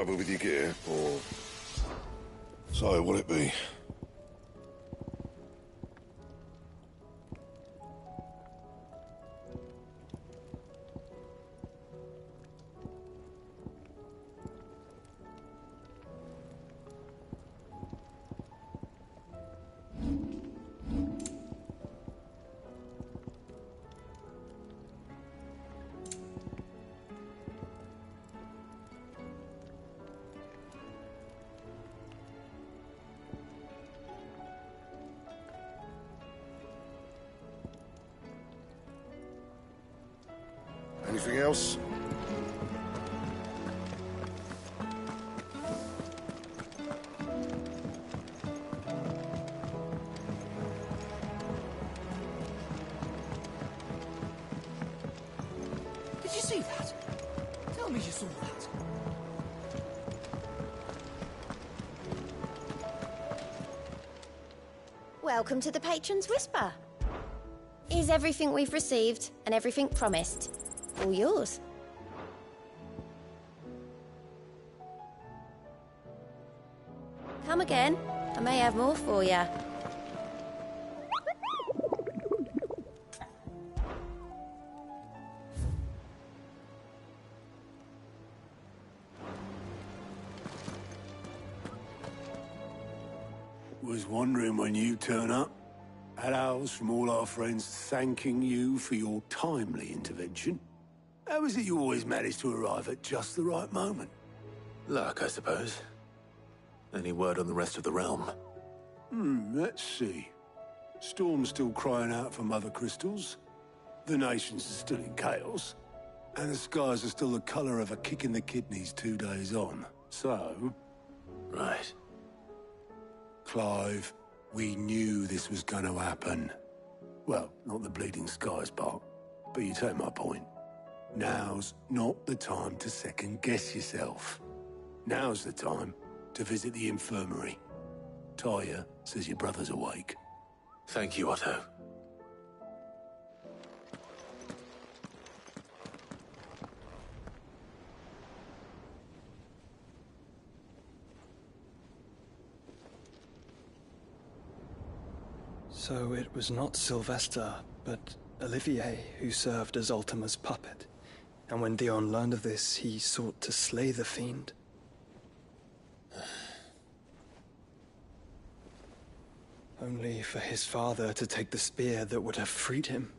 Trouble with your gear, or... So, what'll it be? Anything else? Did you see that? Tell me you saw that. Welcome to the Patron's Whisper. Is everything we've received and everything promised all yours? Come again. I may have more for you. Was wondering when you turn up. Had owls from all our friends thanking you for your timely intervention. How is it you always manage to arrive at just the right moment? Luck, I suppose. Any word on the rest of the realm? Let's see. Storm's still crying out for Mother Crystals. The nations are still in chaos. And the skies are still the colour of a kick in the kidneys 2 days on. So... Right. Clive, we knew this was going to happen. Well, not the bleeding skies part, but you take my point. Now's not the time to second-guess yourself. Now's the time to visit the infirmary. Talia says your brother's awake. Thank you, Otto. So it was not Sylvester, but Olivier who served as Ultima's puppet. And when Dion learned of this, he sought to slay the fiend. Only for his father to take the spear that would have freed him.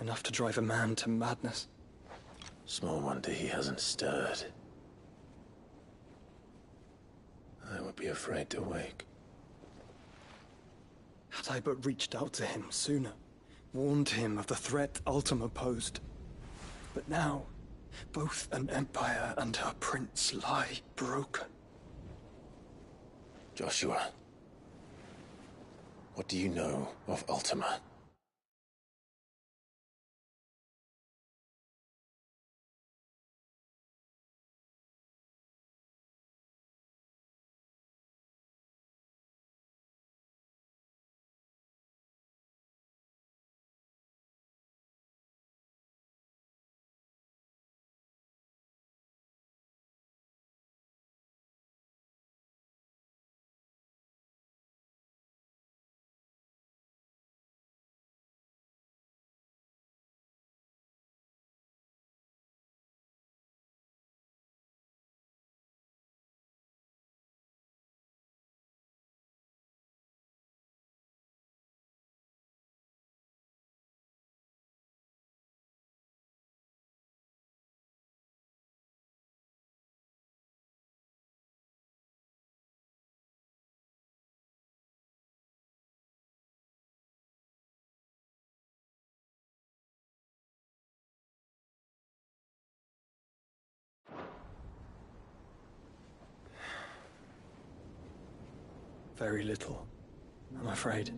Enough to drive a man to madness. Small wonder he hasn't stirred. I would be afraid to wake. Had I but reached out to him sooner, warned him of the threat Ultima posed. But now, both an empire and her prince lie broken. Joshua, what do you know of Ultima? Very little, I'm afraid.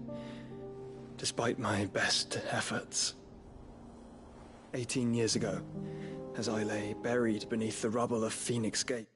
Despite my best efforts. 18 years ago, as I lay buried beneath the rubble of Phoenix Gate,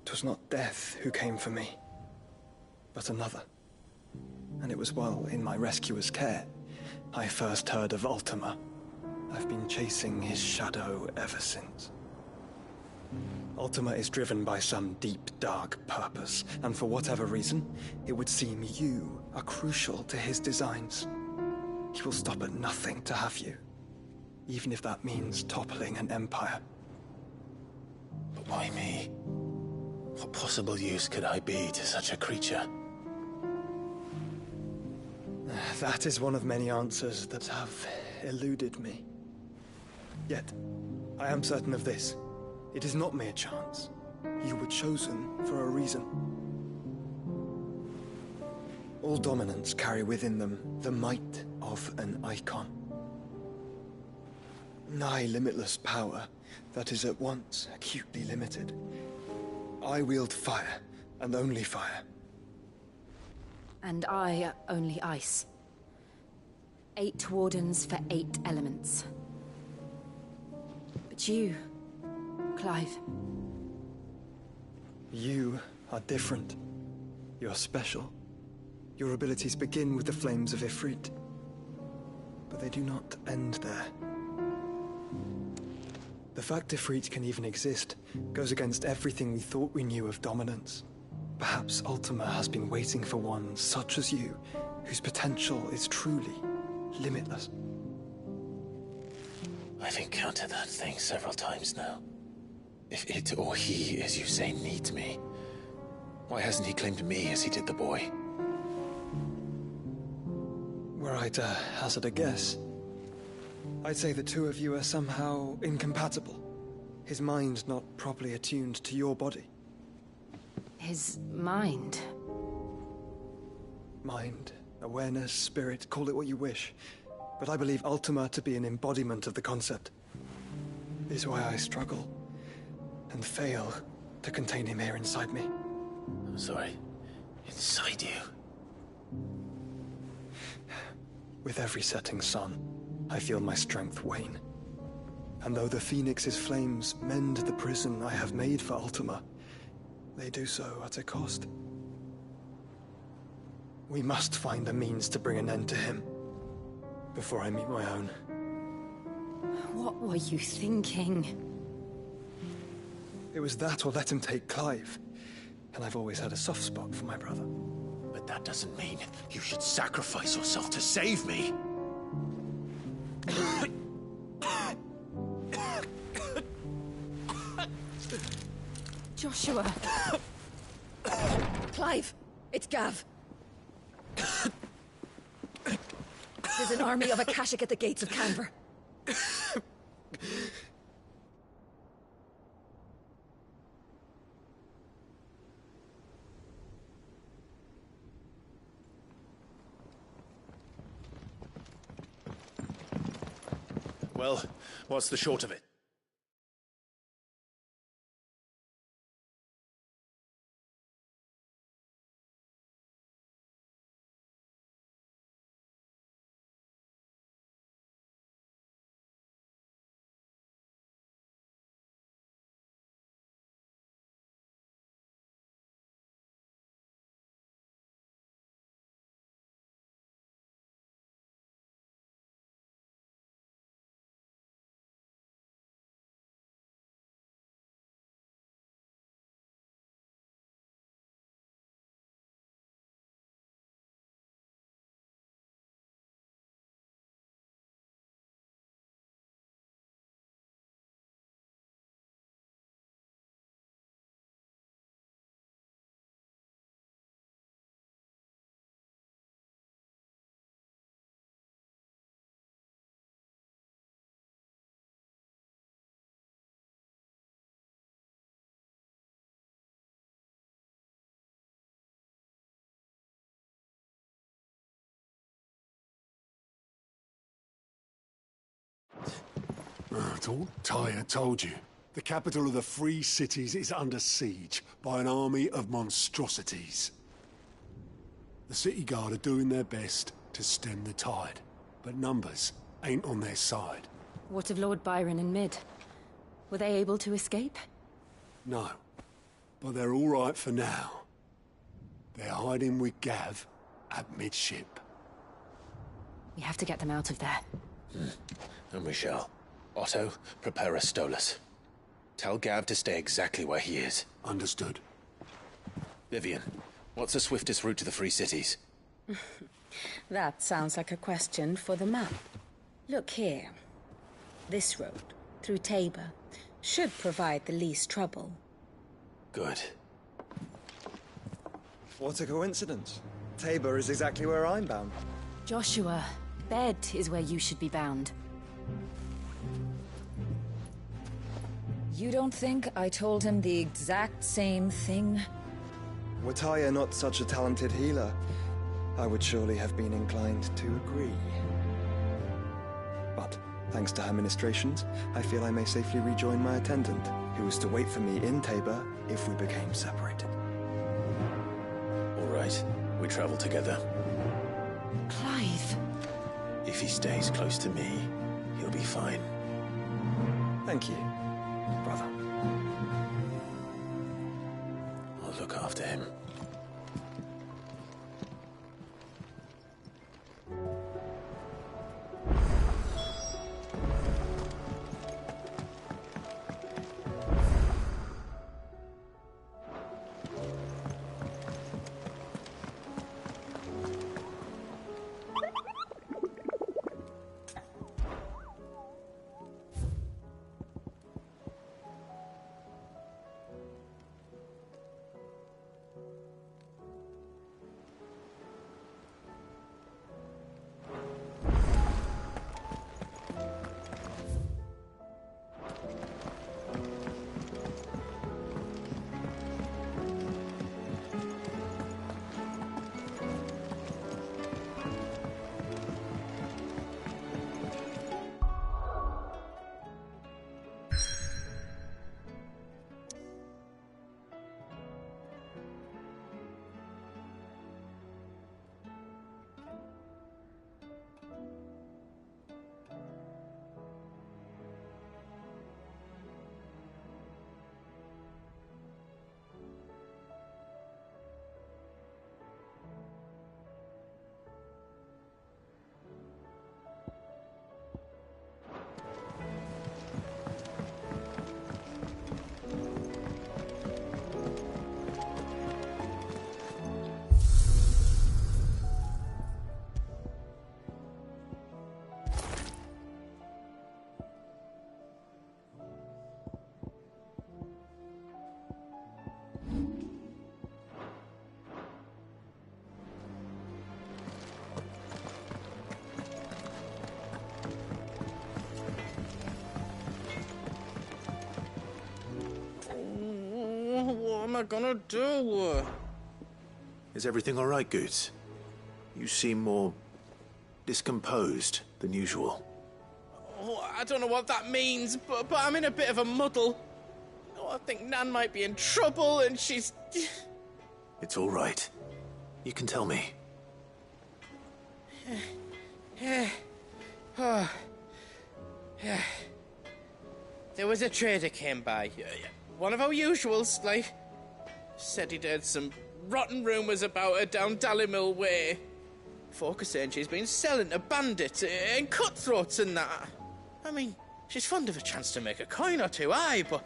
'Twas not death who came for me, but another. And it was while in my rescuer's care I first heard of Ultima. I've been chasing his shadow ever since. Ultima is driven by some deep, dark purpose, and for whatever reason, it would seem you are crucial to his designs. He will stop at nothing to have you, even if that means toppling an empire. But why me? What possible use could I be to such a creature? That is one of many answers that have eluded me. Yet, I am certain of this. It is not mere chance. You were chosen for a reason. All dominants carry within them the might of an icon. Nigh limitless power that is at once acutely limited. I wield fire, and only fire. And I only ice. 8 wardens for 8 elements. But you, Clive. You are different. You're special. Your abilities begin with the flames of Ifrit. But they do not end there. The fact Ifrit can even exist goes against everything we thought we knew of dominance. Perhaps Ultima has been waiting for one such as you, whose potential is truly limitless. I've encountered that thing several times now. If it or he, as you say, needs me, why hasn't he claimed me as he did the boy? Were I to hazard a guess, I'd say the two of you are somehow incompatible. His mind not properly attuned to your body. His mind. Mind, awareness, spirit, call it what you wish. But I believe Ultima to be an embodiment of the concept. This is why I struggle and fail to contain him here inside me. I'm sorry. Inside you? With every setting sun, I feel my strength wane. And though the Phoenix's flames mend the prison I have made for Ultima, they do so at a cost. We must find a means to bring an end to him before I meet my own. What were you thinking? It was that or let him take Clive. And I've always had a soft spot for my brother. But that doesn't mean you should sacrifice yourself to save me. Joshua. Clive, it's Gav. There's an army of Akashic at the gates of Canver. Well, what's the short of it? Tyr told you. The capital of the Free Cities is under siege by an army of monstrosities. The City Guard are doing their best to stem the tide, but numbers ain't on their side. What of Lord Byron and Mid? Were they able to escape? No. But they're all right for now. They're hiding with Gav at midship. We have to get them out of there. And we shall. Otto, prepare a Stolas. Tell Gav to stay exactly where he is. Understood. Vivian, what's the swiftest route to the Free Cities? That sounds like a question for the map. Look here. This road, through Tabor, should provide the least trouble. Good. What a coincidence. Tabor is exactly where I'm bound. Joshua, bed is where you should be bound. You don't think I told him the exact same thing? Were Taya not such a talented healer, I would surely have been inclined to agree. But, thanks to her ministrations, I feel I may safely rejoin my attendant, who was to wait for me in Tabor if we became separated. All right, we travel together. Clive! If he stays close to me, he'll be fine. Thank you, brother. I'll look after him. What am I gonna do? Is everything all right, Goots? You seem more discomposed than usual. Oh, I don't know what that means, but I'm in a bit of a muddle. Oh, I think Nan might be in trouble, and she's... It's all right. You can tell me. There was a trader came by. One of our usuals, like. Said he'd heard some rotten rumours about her down Dallymill Way. Folk are saying she's been selling to bandits and cutthroats and that. I mean, she's fond of a chance to make a coin or two, aye, but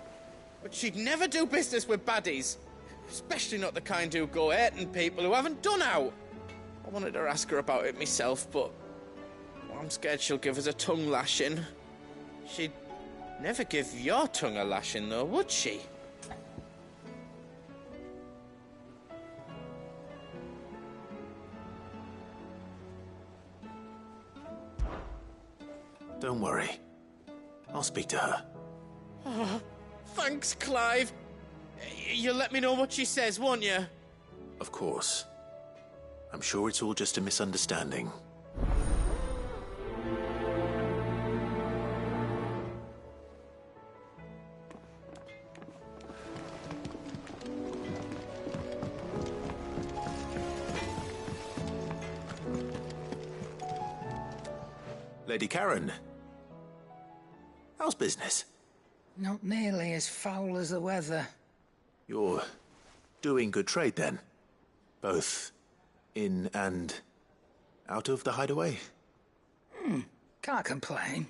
she'd never do business with baddies. Especially not the kind who go hurting people who haven't done out. I wanted to ask her about it myself, but I'm scared she'll give us a tongue lashing. She'd never give your tongue a lashing, though, would she? Don't worry. I'll speak to her. Oh, thanks, Clive. You'll let me know what she says, won't you? Of course. I'm sure it's all just a misunderstanding. Lady Karen. How's business? Not nearly as foul as the weather. You're doing good trade then? Both in and out of the hideaway? Can't complain.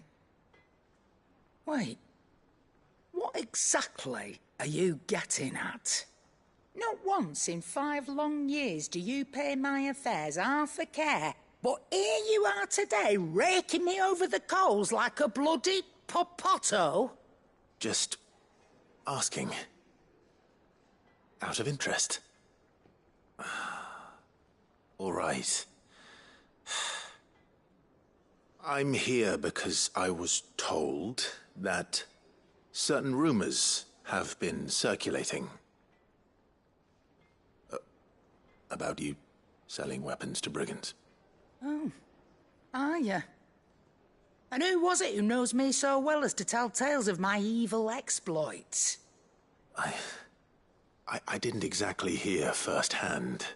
Wait, what exactly are you getting at? Not once in 5 long years do you pay my affairs half a care, but here you are today, raking me over the coals like a bloody popoto? Just asking. Out of interest. All right. I'm here because I was told that certain rumors have been circulating. About you selling weapons to brigands. Oh, are ya? And who was it who knows me so well as to tell tales of my evil exploits? I didn't exactly hear firsthand.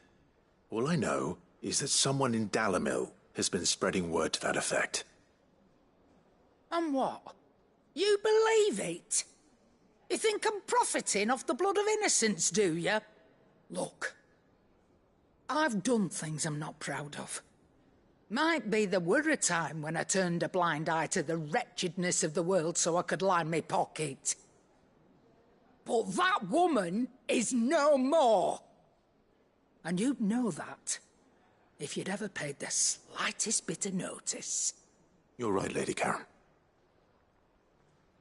All I know is that someone in Dalimil has been spreading word to that effect. And what? You believe it? You think I'm profiting off the blood of innocents, do you? Look, I've done things I'm not proud of. Might be there were a time when I turned a blind eye to the wretchedness of the world so I could line my pocket. But that woman is no more. And you'd know that if you'd ever paid the slightest bit of notice. You're right, Lady Karen.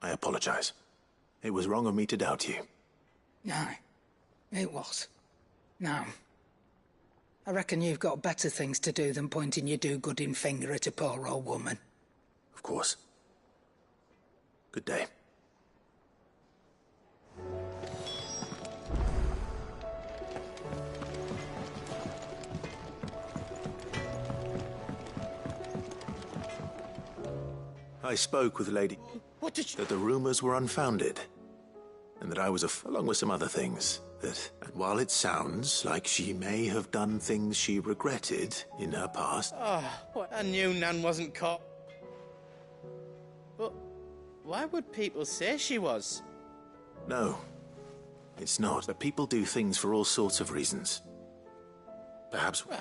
I apologize. It was wrong of me to doubt you. No, it was. Now, I reckon you've got better things to do than pointing your do-gooding finger at a poor old woman. Of course. Good day. I spoke with Lady... What did you... That the rumors were unfounded. And that I was along with some other things. And while it sounds like she may have done things she regretted in her past... Oh, I knew Nan wasn't caught. But why would people say she was? No, it's not. But people do things for all sorts of reasons. Perhaps... Well,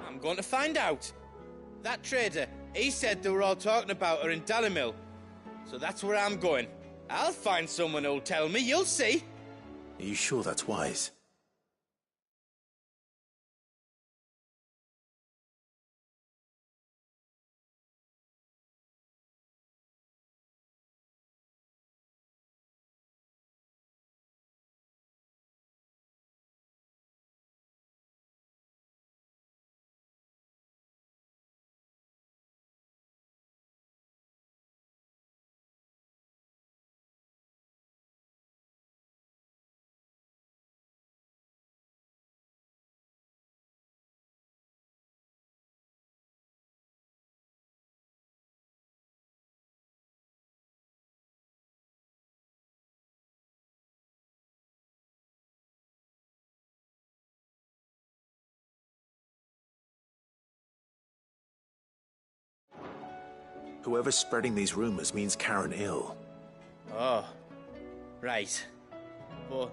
I'm going to find out. That trader, he said they were all talking about her in Dalimil. So that's where I'm going. I'll find someone who'll tell me, you'll see. Are you sure that's wise? Whoever's spreading these rumors means Karen ill. Oh, right. But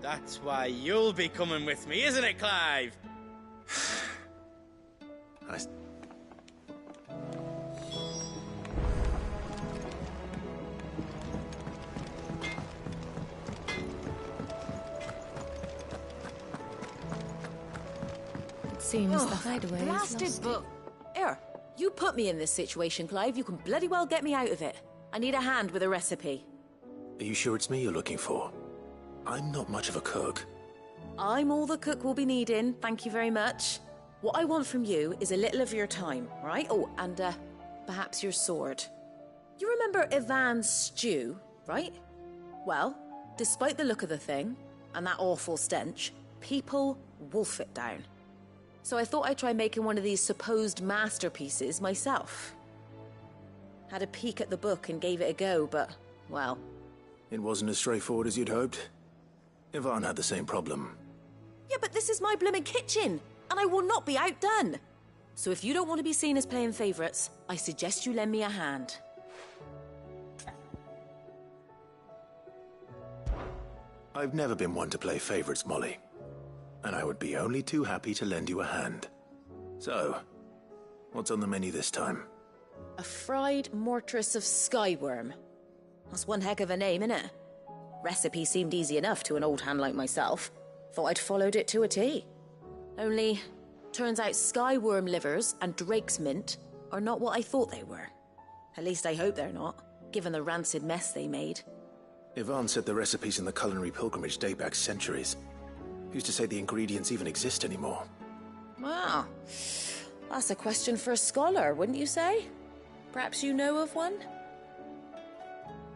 that's why you'll be coming with me, isn't it, Clive? Seems the hideaway is Blasted lost. book. Here, you put me in this situation, Clive. You can bloody well get me out of it. I need a hand with a recipe. Are you sure it's me you're looking for? I'm not much of a cook. I'm all the cook will be needing, thank you very much. What I want from you is a little of your time, right? Oh, and perhaps your sword. You remember Ivan's stew, right? Well, despite the look of the thing, and that awful stench, people wolf it down. So I thought I'd try making one of these supposed masterpieces myself. Had a peek at the book and gave it a go, but, well... It wasn't as straightforward as you'd hoped? Yvonne had the same problem. Yeah, but this is my blooming kitchen, and I will not be outdone. So if you don't want to be seen as playing favourites, I suggest you lend me a hand. I've never been one to play favourites, Molly. And I would be only too happy to lend you a hand. So, what's on the menu this time? A fried mortress of skyworm. That's one heck of a name, innit? Recipe seemed easy enough to an old hand like myself. Thought I'd followed it to a T. Only, turns out skyworm livers and drake's mint are not what I thought they were. At least I hope they're not, given the rancid mess they made. Yvonne said the recipes in the culinary pilgrimage date back centuries. Who's to say the ingredients even exist anymore? Wow. That's a question for a scholar, wouldn't you say? Perhaps you know of one?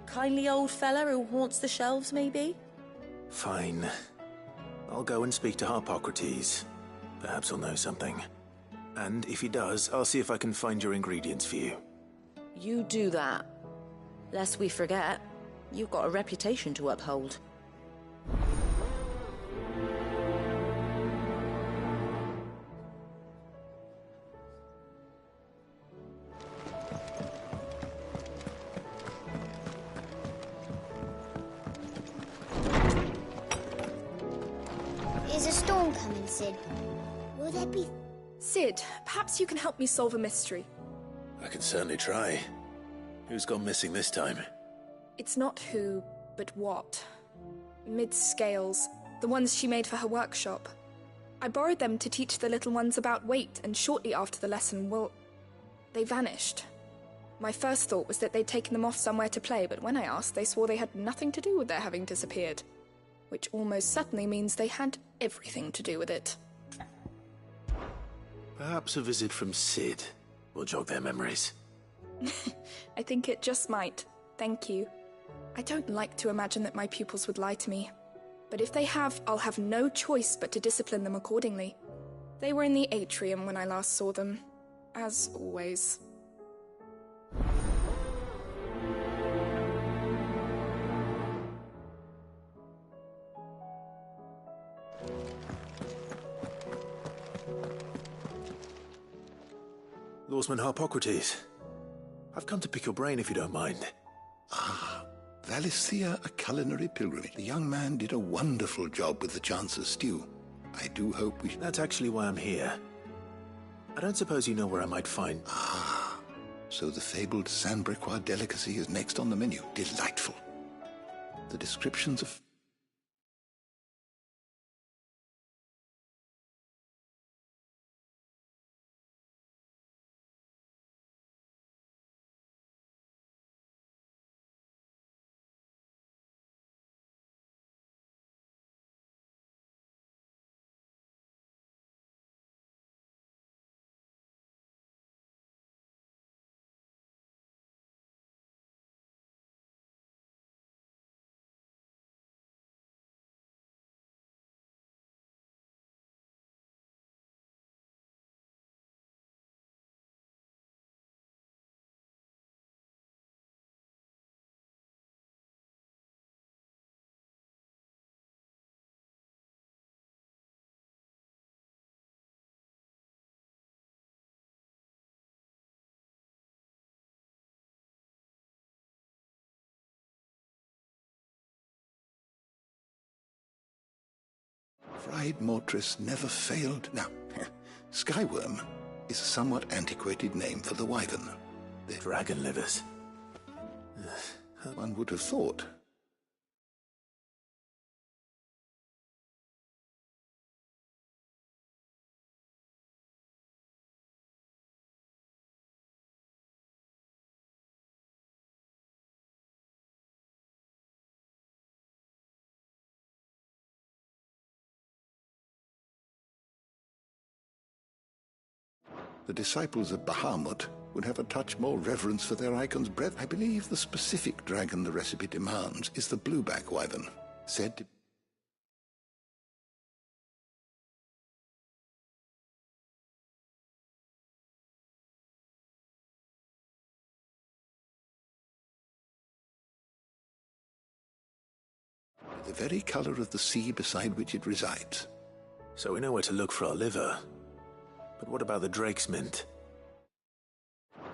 Kindly old fella who haunts the shelves, maybe? Fine. I'll go and speak to Harpocrates. Perhaps he'll know something. And if he does, I'll see if I can find your ingredients for you. You do that. Lest we forget, you've got a reputation to uphold. Is a storm coming, Sid? Will there be... Sid, perhaps you can help me solve a mystery. I can certainly try. Who's gone missing this time? It's not who, but what. Mid's scales, the ones she made for her workshop. I borrowed them to teach the little ones about weight, and shortly after the lesson, well, they vanished. My first thought was that they'd taken them off somewhere to play, but when I asked, they swore they had nothing to do with their having disappeared. Which almost certainly means they had everything to do with it. Perhaps a visit from Sid will jog their memories. I think it just might. Thank you. I don't like to imagine that my pupils would lie to me. But if they have, I'll have no choice but to discipline them accordingly. They were in the atrium when I last saw them. As always. Lawsman Harpocrates. I've come to pick your brain if you don't mind. Ah, Valisthea, a culinary pilgrimage. The young man did a wonderful job with the Chance's stew. I do hope we... That's actually why I'm here. I don't suppose you know where I might find... Ah, so the fabled Sanbrequois delicacy is next on the menu. Delightful. The descriptions of... Fried mortress never failed. Now, skyworm is a somewhat antiquated name for the wyvern. The dragon livers. One would have thought. The disciples of Bahamut would have a touch more reverence for their icon's breath. I believe the specific dragon the recipe demands is the blueback wyvern, said to... the very color of the sea beside which it resides. So we know where to look for our liver. But what about the Drake's Mint?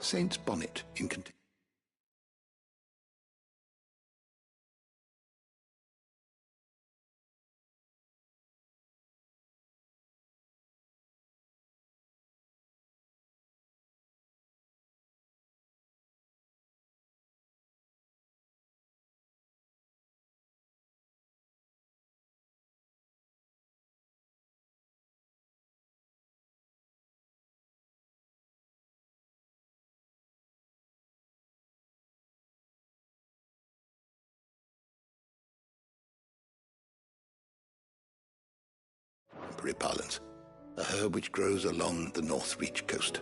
Saint's Bonnet in contain. Parlance, a herb which grows along the North Reach coast.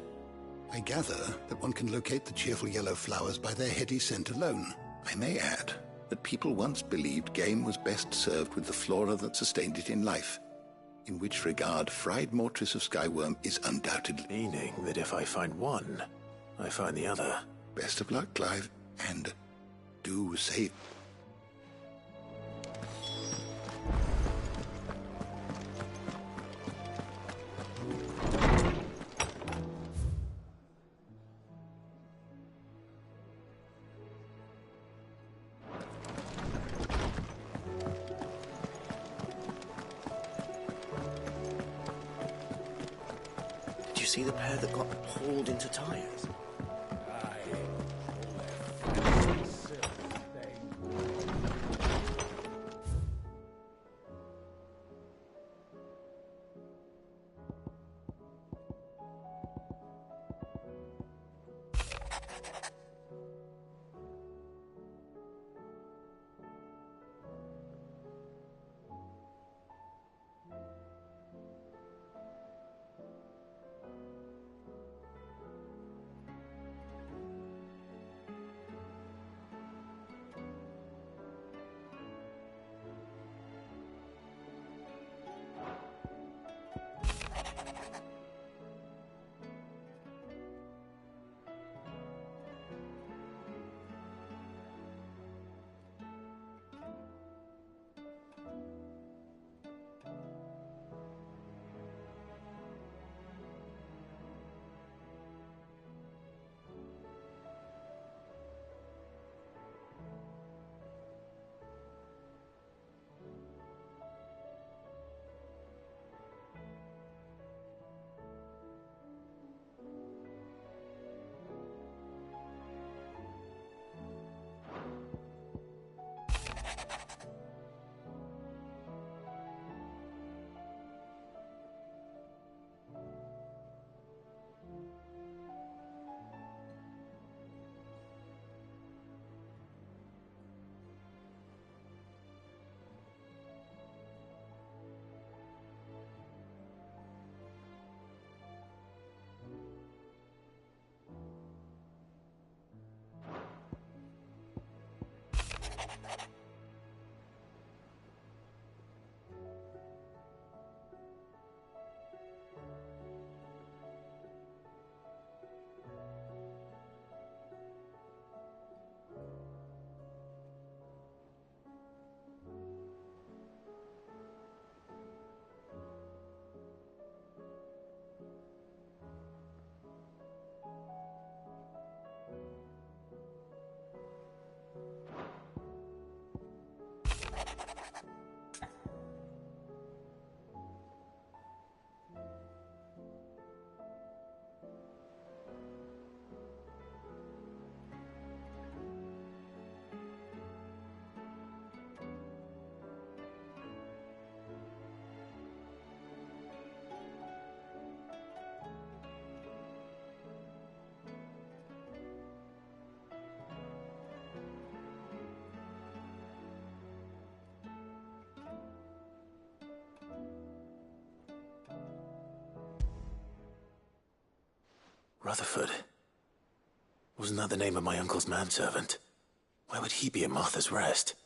I gather that one can locate the cheerful yellow flowers by their heady scent alone. I may add that people once believed game was best served with the flora that sustained it in life, in which regard fried mortress of skyworm is undoubtedly... Meaning that if I find one, I find the other. Best of luck, Clive, and do save... Did you see the pair that got hauled into tires? Rutherford. Wasn't that the name of my uncle's manservant? Why would he be at Martha's Rest?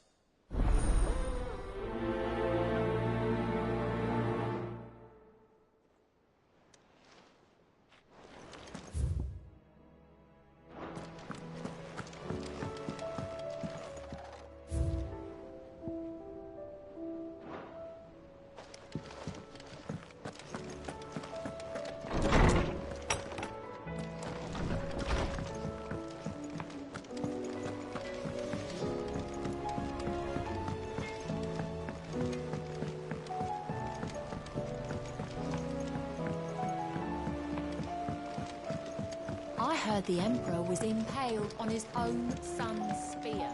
heard the Emperor was impaled on his own son's spear.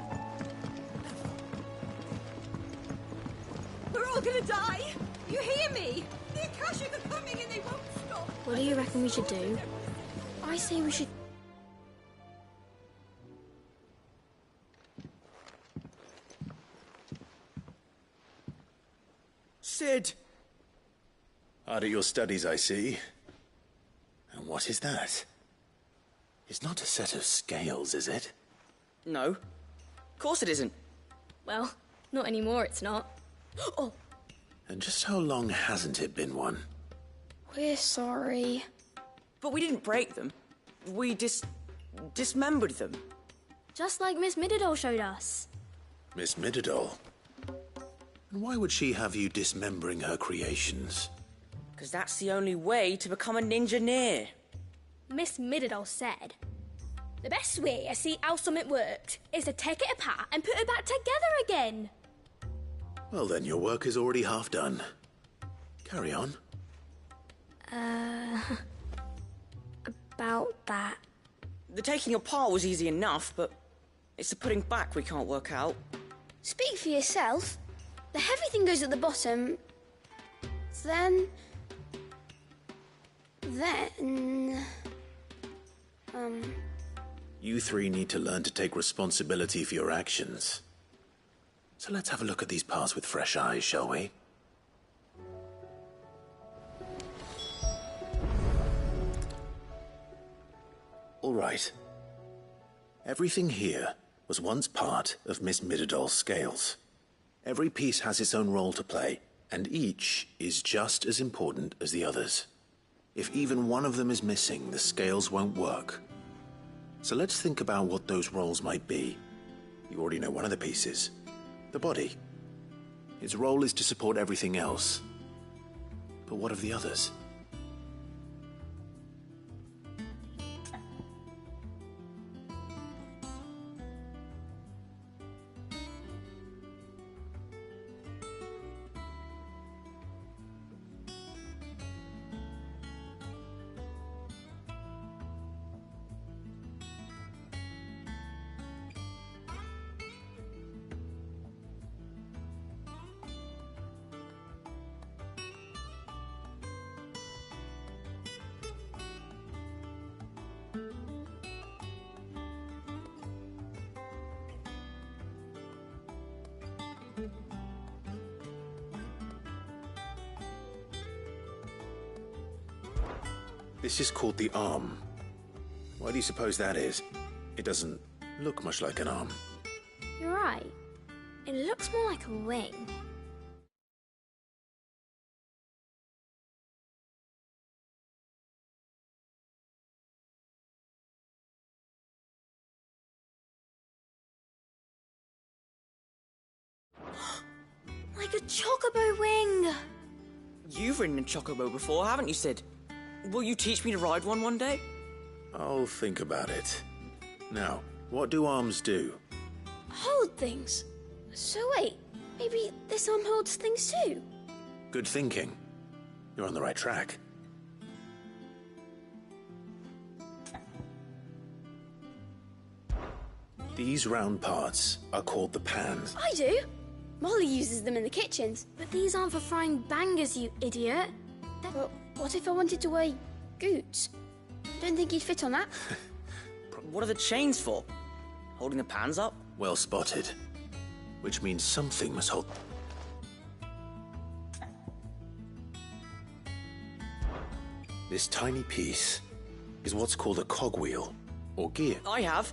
We're all gonna die! You hear me? The Akashic are coming and they won't stop! What do you reckon we should do? I say we should... Cid! Hard at your studies, I see. And what is that? It's not a set of scales, is it? No. Of course it isn't. Well, not anymore, it's not. Oh! And just how long hasn't it been one? We're sorry. But we didn't break them. We dismembered them. Just like Miss Mididol showed us. Miss Mididol? And why would she have you dismembering her creations? Because that's the only way to become a ninja-neer. Miss Mididol said, the best way to see how something worked is to take it apart and put it back together again. Well then, your work is already half done. Carry on. About that. The taking apart was easy enough, but it's the putting back we can't work out. Speak for yourself. The heavy thing goes at the bottom. Then... You three need to learn to take responsibility for your actions. So let's have a look at these parts with fresh eyes, shall we? All right. Everything here was once part of Miss Mididol's scales. Every piece has its own role to play, and each is just as important as the others. If even one of them is missing, the scales won't work. So let's think about what those roles might be. You already know one of the pieces. The body. Its role is to support everything else. But what of the others? This is called the arm. Why do you suppose that is? It doesn't look much like an arm. You're right. It looks more like a wing. Like a chocobo wing! You've ridden a chocobo before, haven't you, Cid? Will you teach me to ride one day? I'll think about it. Now, what do arms do? Hold things. So wait, maybe this arm holds things too? Good thinking. You're on the right track. These round parts are called the pans. I do. Molly uses them in the kitchens. But these aren't for frying bangers, you idiot. But what if I wanted to wear goots? Don't think he'd fit on that. What are the chains for? Holding the pans up? Well spotted. Which means something must hold... This tiny piece is what's called a cogwheel, or gear. I have.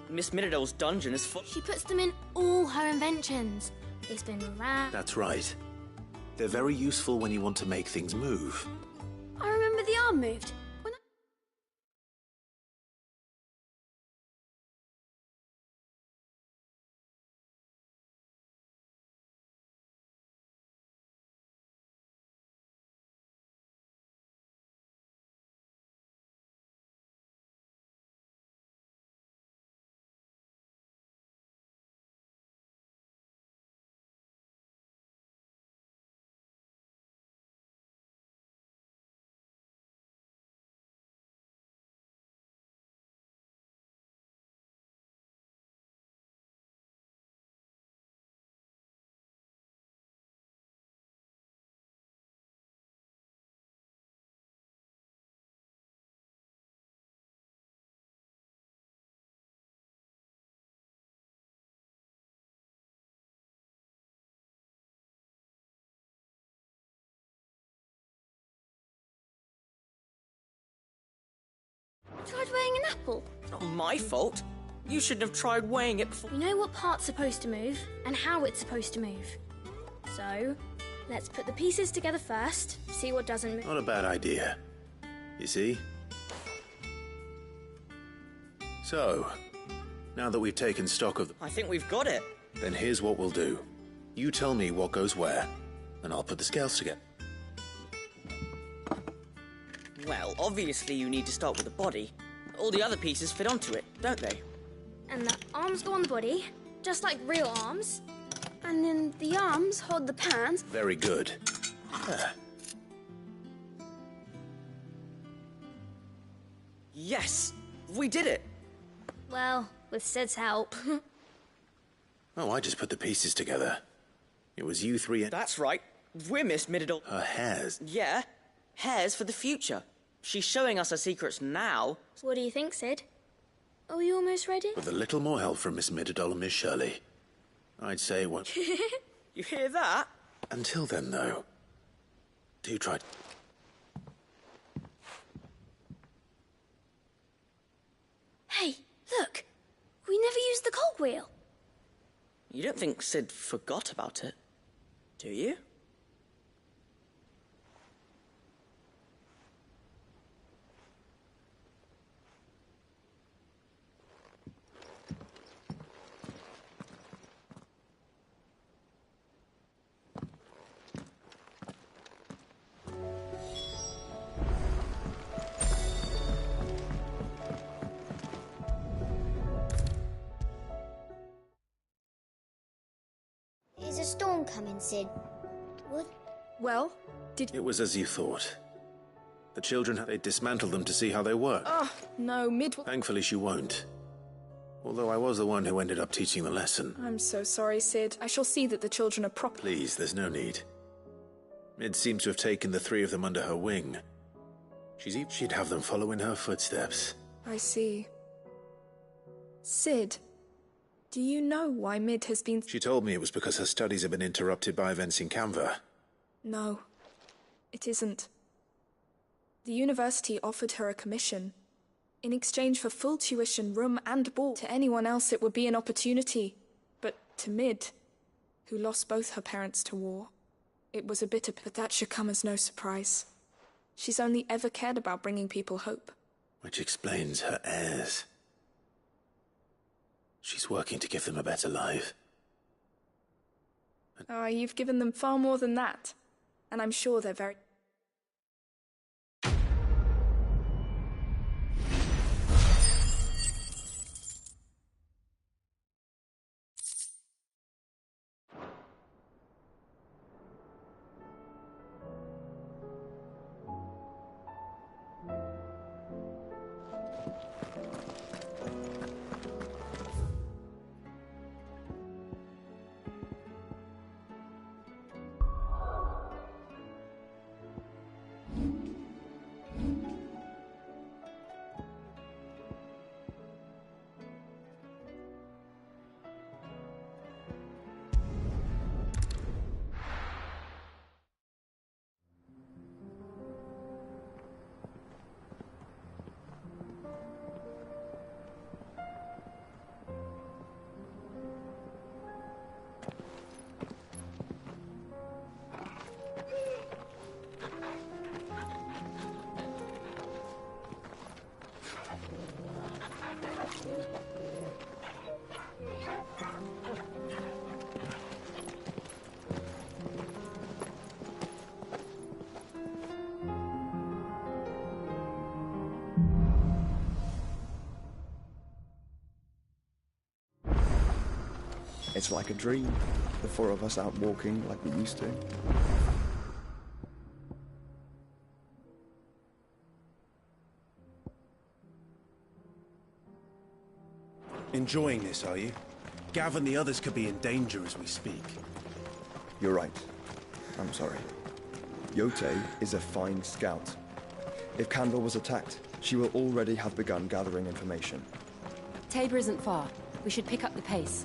Miss Mididol's dungeon is full... She puts them in all her inventions. They spin around. That's right. They're very useful when you want to make things move. I remember the arm moved. weighing an apple? Not my fault. You shouldn't have tried weighing it before. You know what part's supposed to move and how it's supposed to move. So, let's put the pieces together first, see what doesn't move. Not a bad idea. You see? So, now that we've taken stock of... I think we've got it. Then here's what we'll do. You tell me what goes where, and I'll put the scales together. Well, obviously you need to start with the body. All the other pieces fit onto it, don't they? And the arms go on the body, just like real arms. And then the arms hold the pans. Very good. Yes! We did it! Well, with Sid's help. Oh, I just put the pieces together. It was you three and... That's right. We're Miss Middledore. Her hairs. Yeah. Hairs for the future. She's showing us her secrets now. What do you think, Sid? Are you almost ready? With a little more help from Miss Middledore and Miss Shirley. I'd say what... You hear that? Until then, though, do try... Hey, look! We never used the cogwheel. You don't think Sid forgot about it, do you? Is a storm coming, Sid? What? Well, did... It was as you thought. The children, they dismantled them to see how they work. Oh, no, Thankfully she won't. Although I was the one who ended up teaching the lesson. I'm so sorry, Sid. I shall see that the children are proper... Please, there's no need. Mid seems to have taken the three of them under her wing. She'd have them follow in her footsteps. I see. Sid, do you know why Mid has been... She told me it was because her studies have been interrupted by events in Canva. No, it isn't. The university offered her a commission. In exchange for full tuition, room and board. To anyone else it would be an opportunity. But to Mid, who lost both her parents to war, it was a bitter... But that should come as no surprise. She's only ever cared about bringing people hope. Which explains her heirs. She's working to give them a better life. Ah, you've given them far more than that. And I'm sure they're very... It's like a dream, the four of us out walking like we used to. Enjoying this, are you? Gav and the others could be in danger as we speak. You're right. I'm sorry. Yote is a fine scout. If Candle was attacked, she will already have begun gathering information. Tabor isn't far. We should pick up the pace.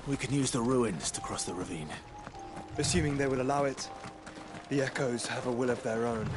We can use the ruins to cross the ravine. Assuming they will allow it. The Echoes have a will of their own.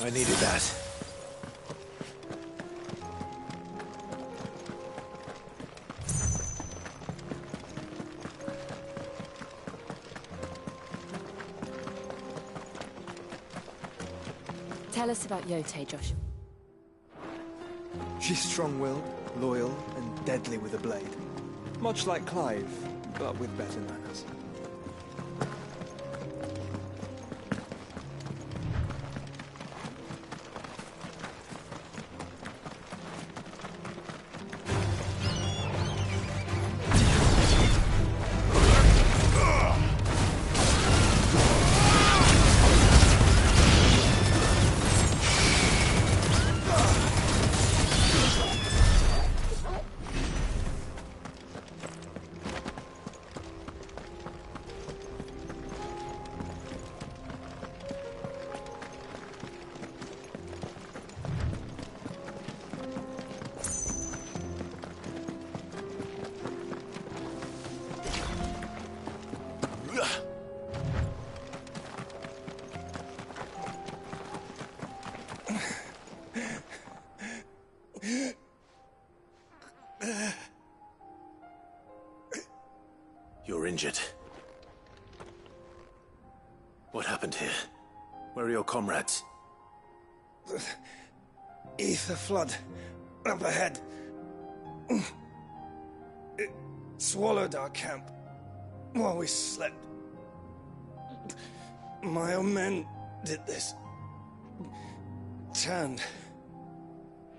I needed that. Tell us about Yote, Josh. She's strong-willed, loyal, and deadly with a blade. Much like Clive, but with better manners. You're injured. What happened here? Where are your comrades? The ether flood up ahead. It swallowed our camp while we slept. My own men did this. Turned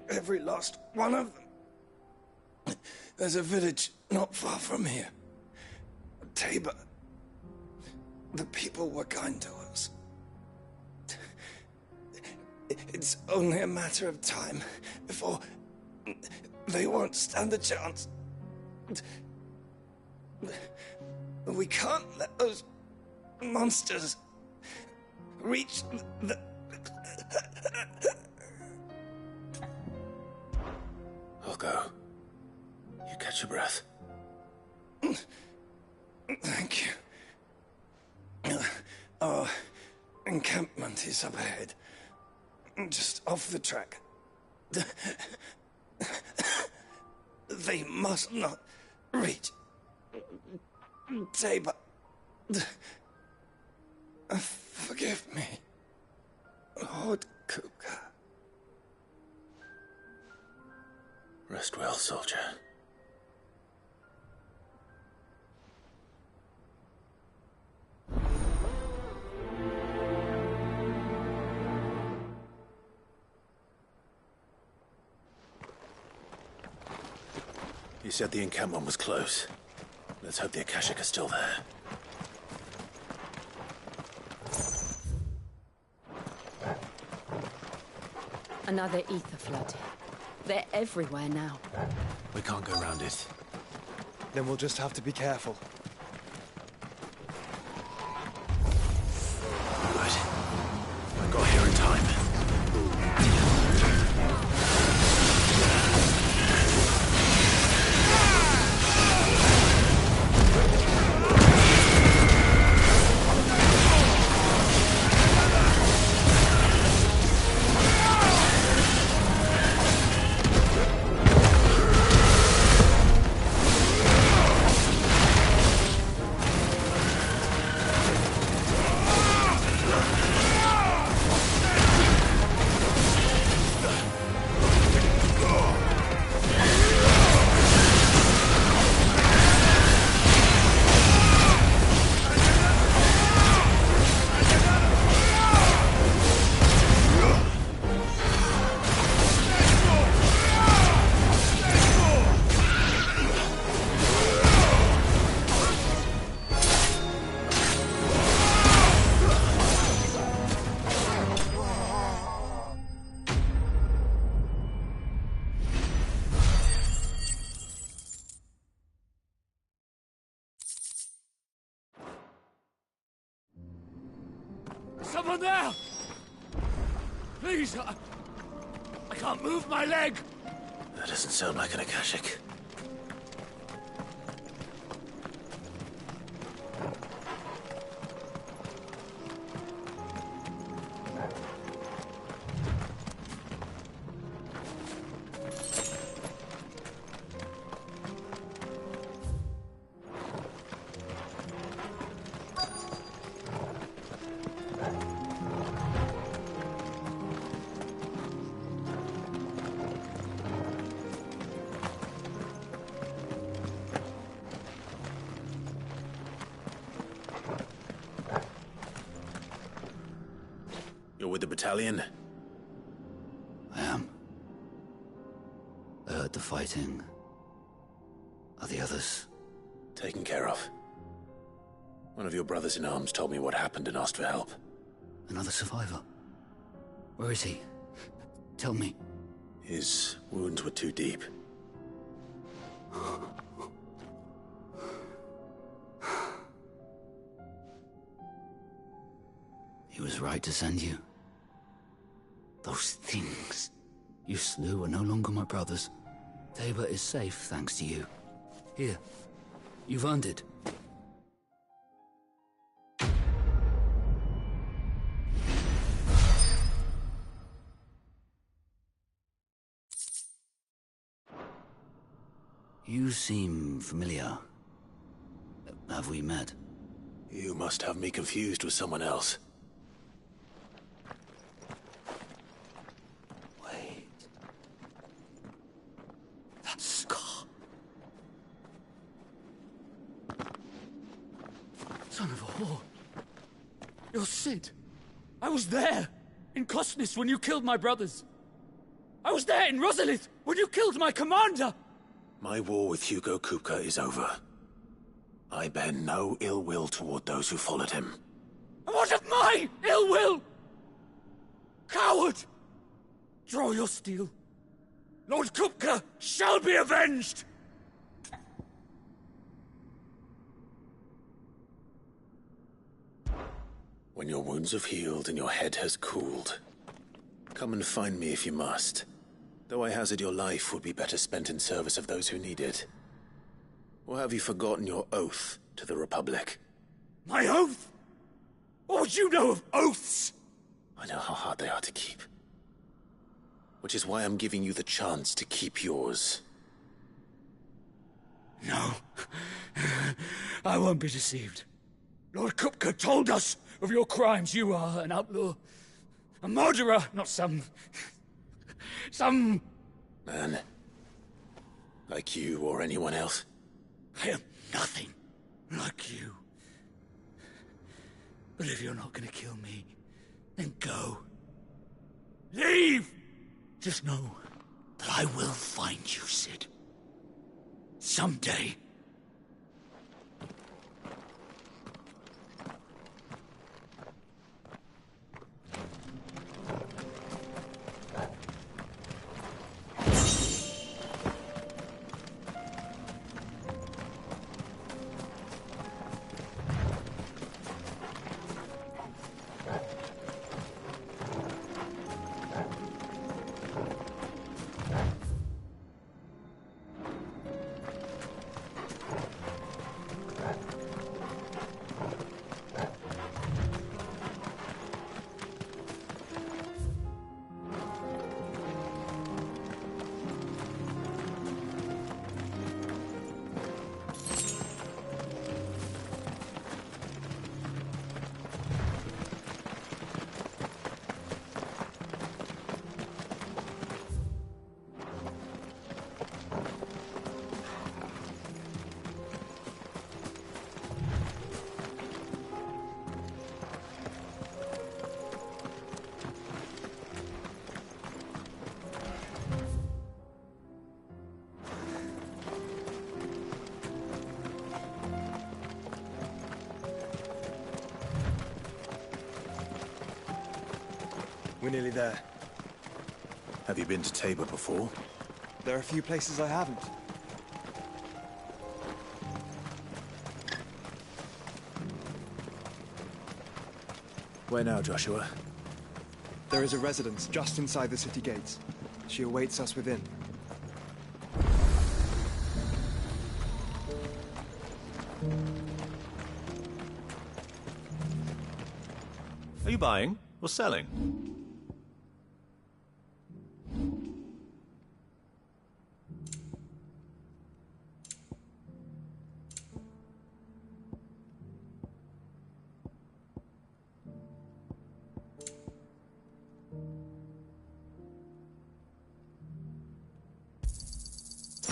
every last one of them. There's a village not far from here. Tabor. The people were kind to us. It's only a matter of time before they won't stand a chance. We can't let those monsters reach the... I'll go. You catch your breath. Thank you. Our encampment is up ahead. Just off the track. They must not reach Tabor. Forgive me, Lord Kuka. Rest well, soldier. You said the encampment was close. Let's hope the Akashic are still there. Another ether flood. They're everywhere now. We can't go around it. Then we'll just have to be careful. Right. I got here in time. Someone there! Please, I can't move my leg! That doesn't sound like an Akashic. with the battalion? I am. I heard the fighting. Are the others? Taken care of. One of your brothers in arms told me what happened and asked for help. Another survivor? Where is he? Tell me. His wounds were too deep. He was right to send you. Those things you slew are no longer my brothers. Tabor is safe thanks to you. Here, you've earned it. You seem familiar. Have we met? You must have me confused with someone else. Wait. That scar. Son of a whore. You're Cid. I was there, in Cosnis, when you killed my brothers. I was there in Rosalith, when you killed my commander! My war with Hugo Kupka is over. I bear no ill will toward those who followed him. And what of my ill will? Coward! Draw your steel. Lord Kupka shall be avenged! When your wounds have healed and your head has cooled, come and find me if you must. Though I hazard your life would be better spent in service of those who need it. Or have you forgotten your oath to the Republic? My oath? What would you know of oaths? I know how hard they are to keep. Which is why I'm giving you the chance to keep yours. No. I won't be deceived. Lord Kupka told us of your crimes. You are an outlaw. A murderer, not some man. Like you or anyone else. I am nothing like you. But if you're not gonna kill me, then go. Leave! Just know that I will find you, Cid. Someday. We're nearly there. Have you been to Tabor before? There are a few places I haven't. Where now, Joshua? There is a residence just inside the city gates. She awaits us within. Are you buying or selling?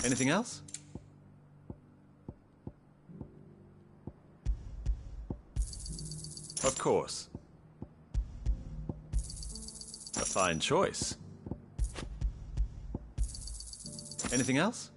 Anything else? Of course. Fine choice. Anything else?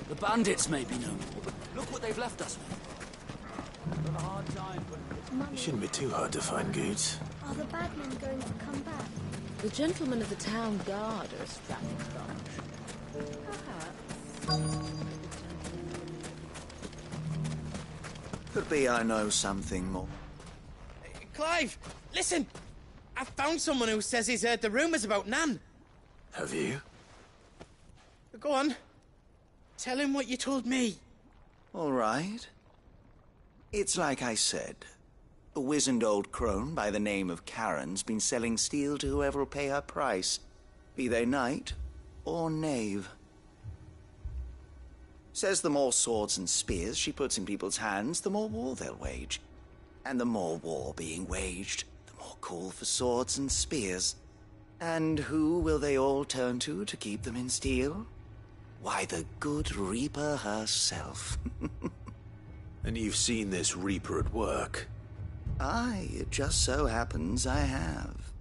The bandits may be no more, but look what they've left us with. Got a hard time, but... It shouldn't be too hard to find Goods. Are the bad men going to come back? The gentlemen of the town guard are a strapping bunch. Perhaps. Could be I know something more. Clive, listen! I found someone who says he's heard the rumours about Nan. Have you? Go on. Tell him what you told me. All right. It's like I said. A wizened old crone by the name of Karen's been selling steel to whoever will pay her price, be they knight or knave. Says the more swords and spears she puts in people's hands, the more war they'll wage. And the more war being waged, the more call for swords and spears. And who will they all turn to keep them in steel? Why, the good Reaper herself. And you've seen this Reaper at work? Aye, it just so happens I have.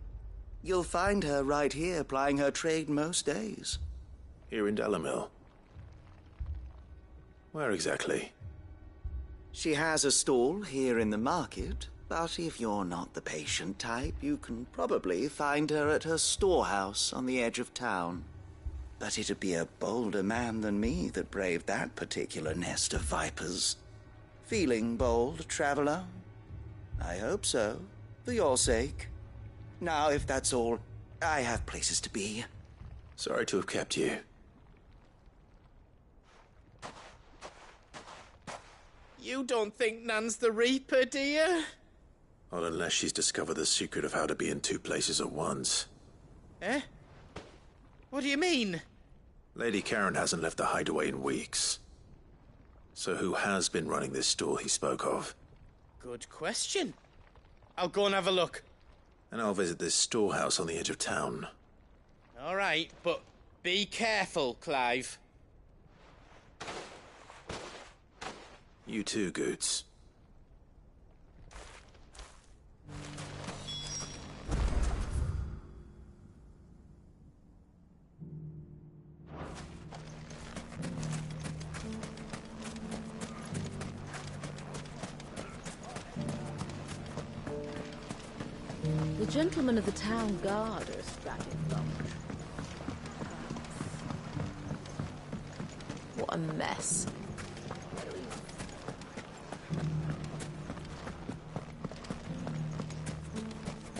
You'll find her right here plying her trade most days. Here in Dalimil? Where exactly? She has a stall here in the market, but if you're not the patient type, you can probably find her at her storehouse on the edge of town. But it'd be a bolder man than me that braved that particular nest of vipers. Feeling bold, traveler? I hope so, for your sake. Now, if that's all, I have places to be. Sorry to have kept you. You don't think Nan's the Reaper, do you? Not unless she's discovered the secret of how to be in two places at once. Eh? What do you mean? Lady Karen hasn't left the hideaway in weeks. So who has been running this stall he spoke of? Good question. I'll go and have a look. And I'll visit this storehouse on the edge of town. All right, but be careful, Clive. You too, Goods. The gentlemen of the town guard are a strapping bunch. What a mess.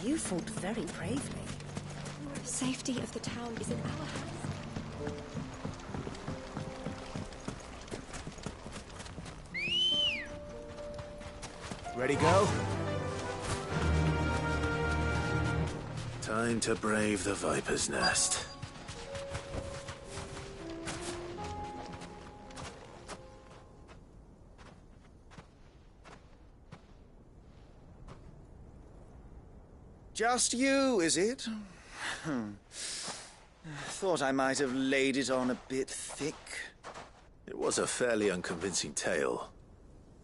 You fought very bravely. The safety of the town is in our hands. Ready, go? Time to brave the Viper's Nest. Just you, is it? Thought I might have laid it on a bit thick. It was a fairly unconvincing tale.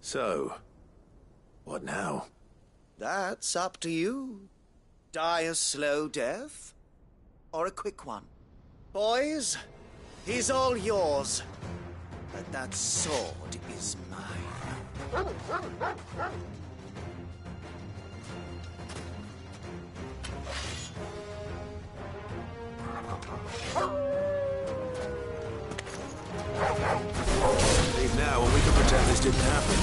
So, what now? That's up to you. Die a slow death, or a quick one. Boys, he's all yours. But that sword is mine. Leave now and we can pretend this didn't happen.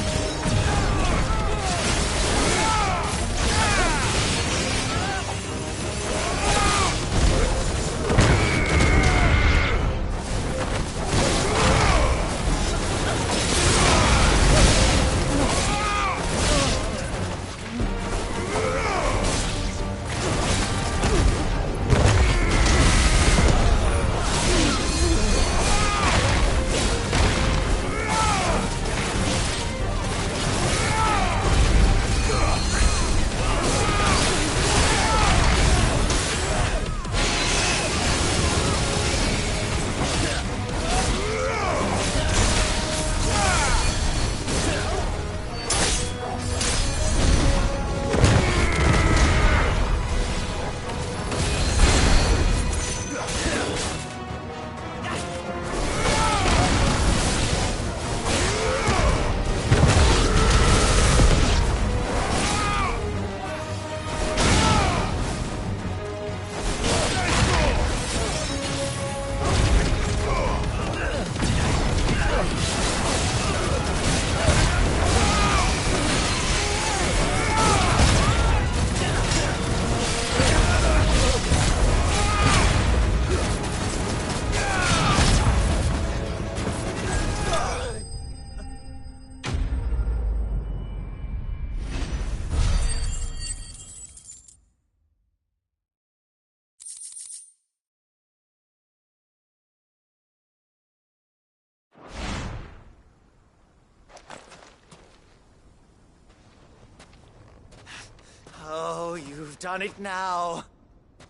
You've done it now.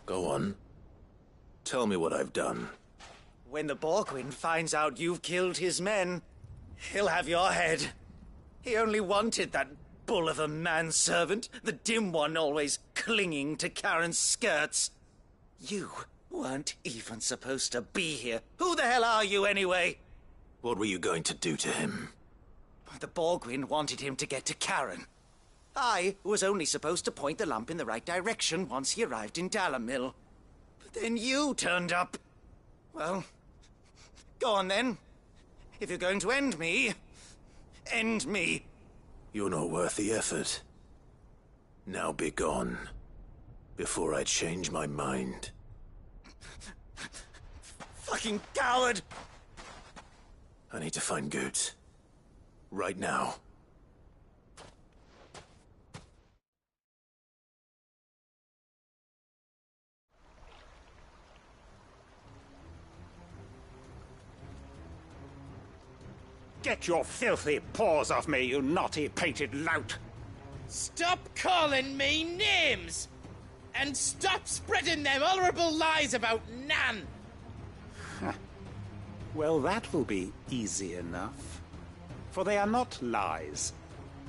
Go on. Tell me what I've done. When the Borgwyn finds out you've killed his men, he'll have your head. He only wanted that bull of a manservant, the dim one always clinging to Karen's skirts. You weren't even supposed to be here. Who the hell are you, anyway? What were you going to do to him? The Borgwyn wanted him to get to Karen. I was only supposed to point the lamp in the right direction once he arrived in Dalamil. But then you turned up. Well, go on then. If you're going to end me, end me. You're not worth the effort. Now be gone, before I change my mind. Fucking coward! I need to find Goetz. Right now. Get your filthy paws off me, you naughty painted lout! Stop calling me names! And stop spreading them horrible lies about Nan! Well, that will be easy enough. For they are not lies.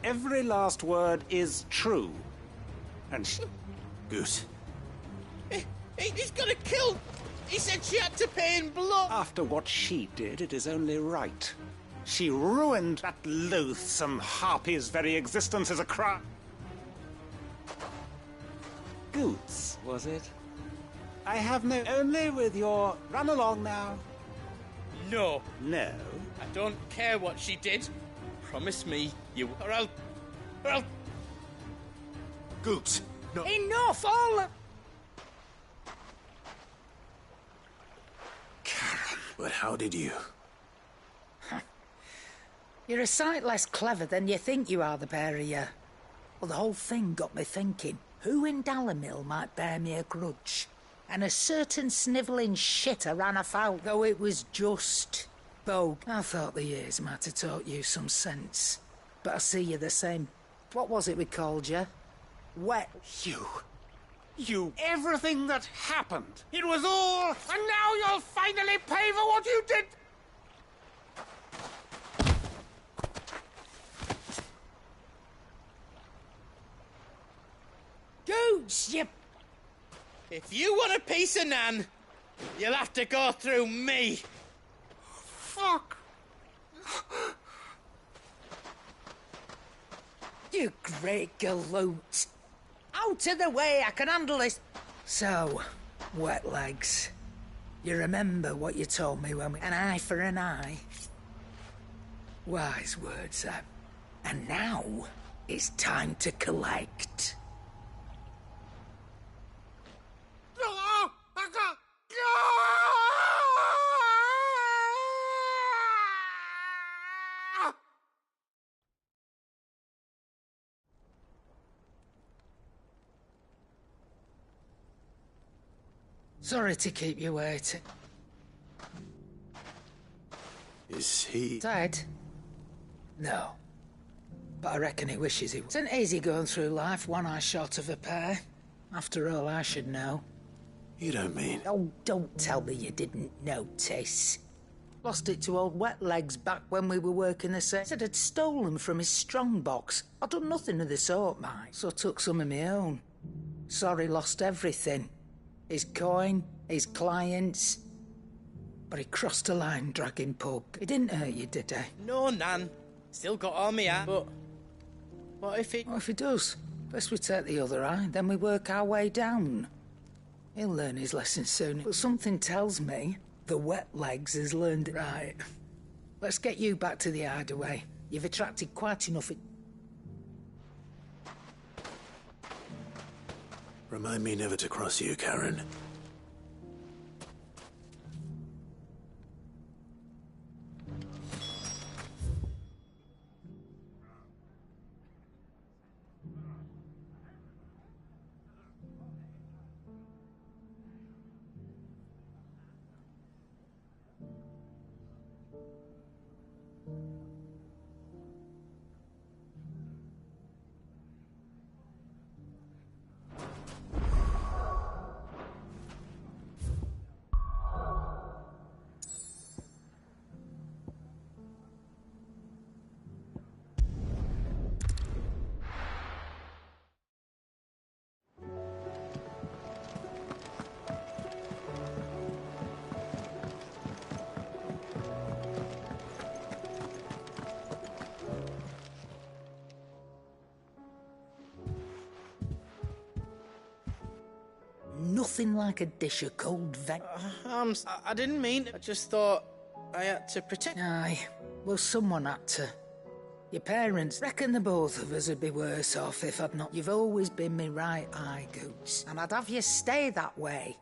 Every last word is true. And Goetz. He's gonna kill... He said she had to pay in blood! After what she did, it is only right. She ruined that loathsome harpy's very existence as a crime. Goetz, was it? I have no... Only with your... Run along now. No. No? I don't care what she did. Promise me you... Or I'll... Goetz! No. Enough, all... Karen. But how did you... You're a sight less clever than you think you are, the pair of you. Well, the whole thing got me thinking, who in Dalamil might bear me a grudge? And a certain snivelling shitter ran afoul, though it was just Bogue. I thought the years might have taught you some sense. But I see you the same. What was it we called you? Wet. You... Everything that happened. It was all... And now you'll finally pay for what you did... Goetz, you... If you want a piece of Nan, you'll have to go through me. Fuck. You great galoot. Out of the way, I can handle this. So, wet legs. You remember what you told me when we... An eye for an eye? Wise words, that. And now, it's time to collect. Sorry to keep you waiting. Is he... Dead? No. But I reckon he wishes he was. It's easy going through life, one eye short of a pair. After all, I should know. You don't mean... Oh, don't tell me you didn't notice. Lost it to old Wet Legs back when we were working the same. Said I'd stolen from his strongbox. I'd done nothing of the sort, mate. So I took some of my own. Sorry, lost everything. His coin, his clients. But he crossed a line, dragging Pug. He didn't hurt you, did he? No, Nan. Still got all me out, but... What if he... What if he does? Best we take the other eye, then we work our way down. He'll learn his lesson soon. But something tells me the Wet Legs has learned it right. Let's get you back to the hideaway. You've attracted quite enough... Remind me never to cross you, Karen. nothing like a dish of cold veg. I didn't mean. I just thought I had to protect. Aye, well, someone had to. Your parents reckon the both of us would be worse off if I'd not. You've always been me right eye, Goots, and I'd have you stay that way.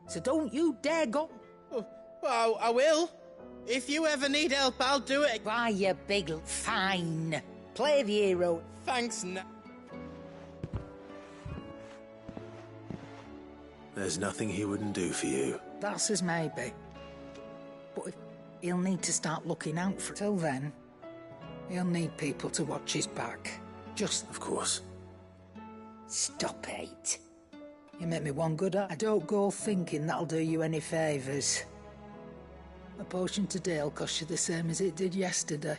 So don't you dare go. Well, I will. If you ever need help, I'll do it. Why, you big... Fine. Play the hero. Thanks, There's nothing he wouldn't do for you. That's as maybe. But he'll need to start looking out for it. Till then, he'll need people to watch his back. Just... Of course. Stop it. You make me one good at. I don't go thinking that'll do you any favours. A potion today will cost you the same as it did yesterday.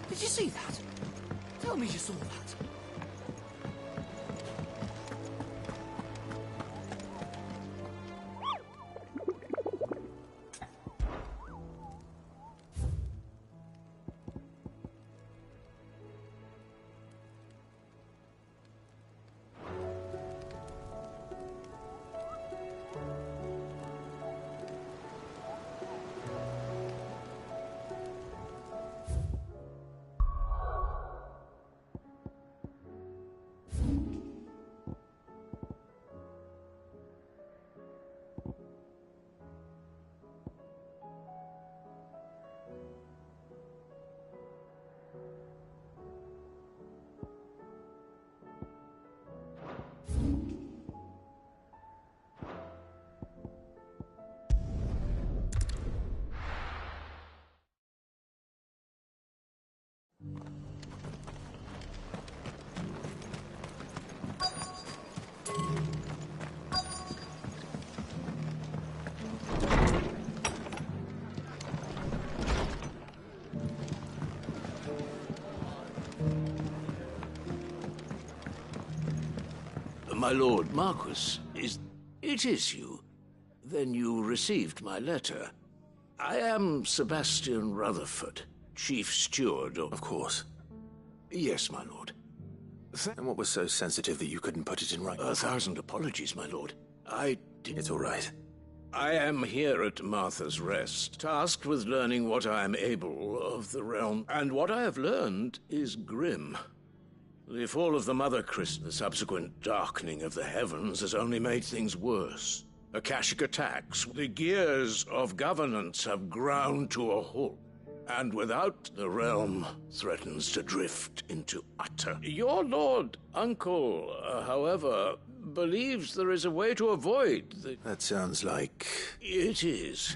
Did you see that? Tell me you saw that. My lord Marquis, it is you? Then you received my letter. I am Sebastian Rutherford, Chief Steward of... Of course. Yes, my lord. And what was so sensitive that you couldn't put it in writing? 1,000 apologies, my lord. I did... It's all right. I am here at Martha's Rest, tasked with learning what I am able of the realm, and what I have learned is grim. The fall of the Mother Christ, the subsequent darkening of the heavens, has only made things worse. Akashic attacks, the gears of governance have ground to a halt, and without the realm threatens to drift into utter. Your lord uncle, however, believes there is a way to avoid the... That sounds like... It is.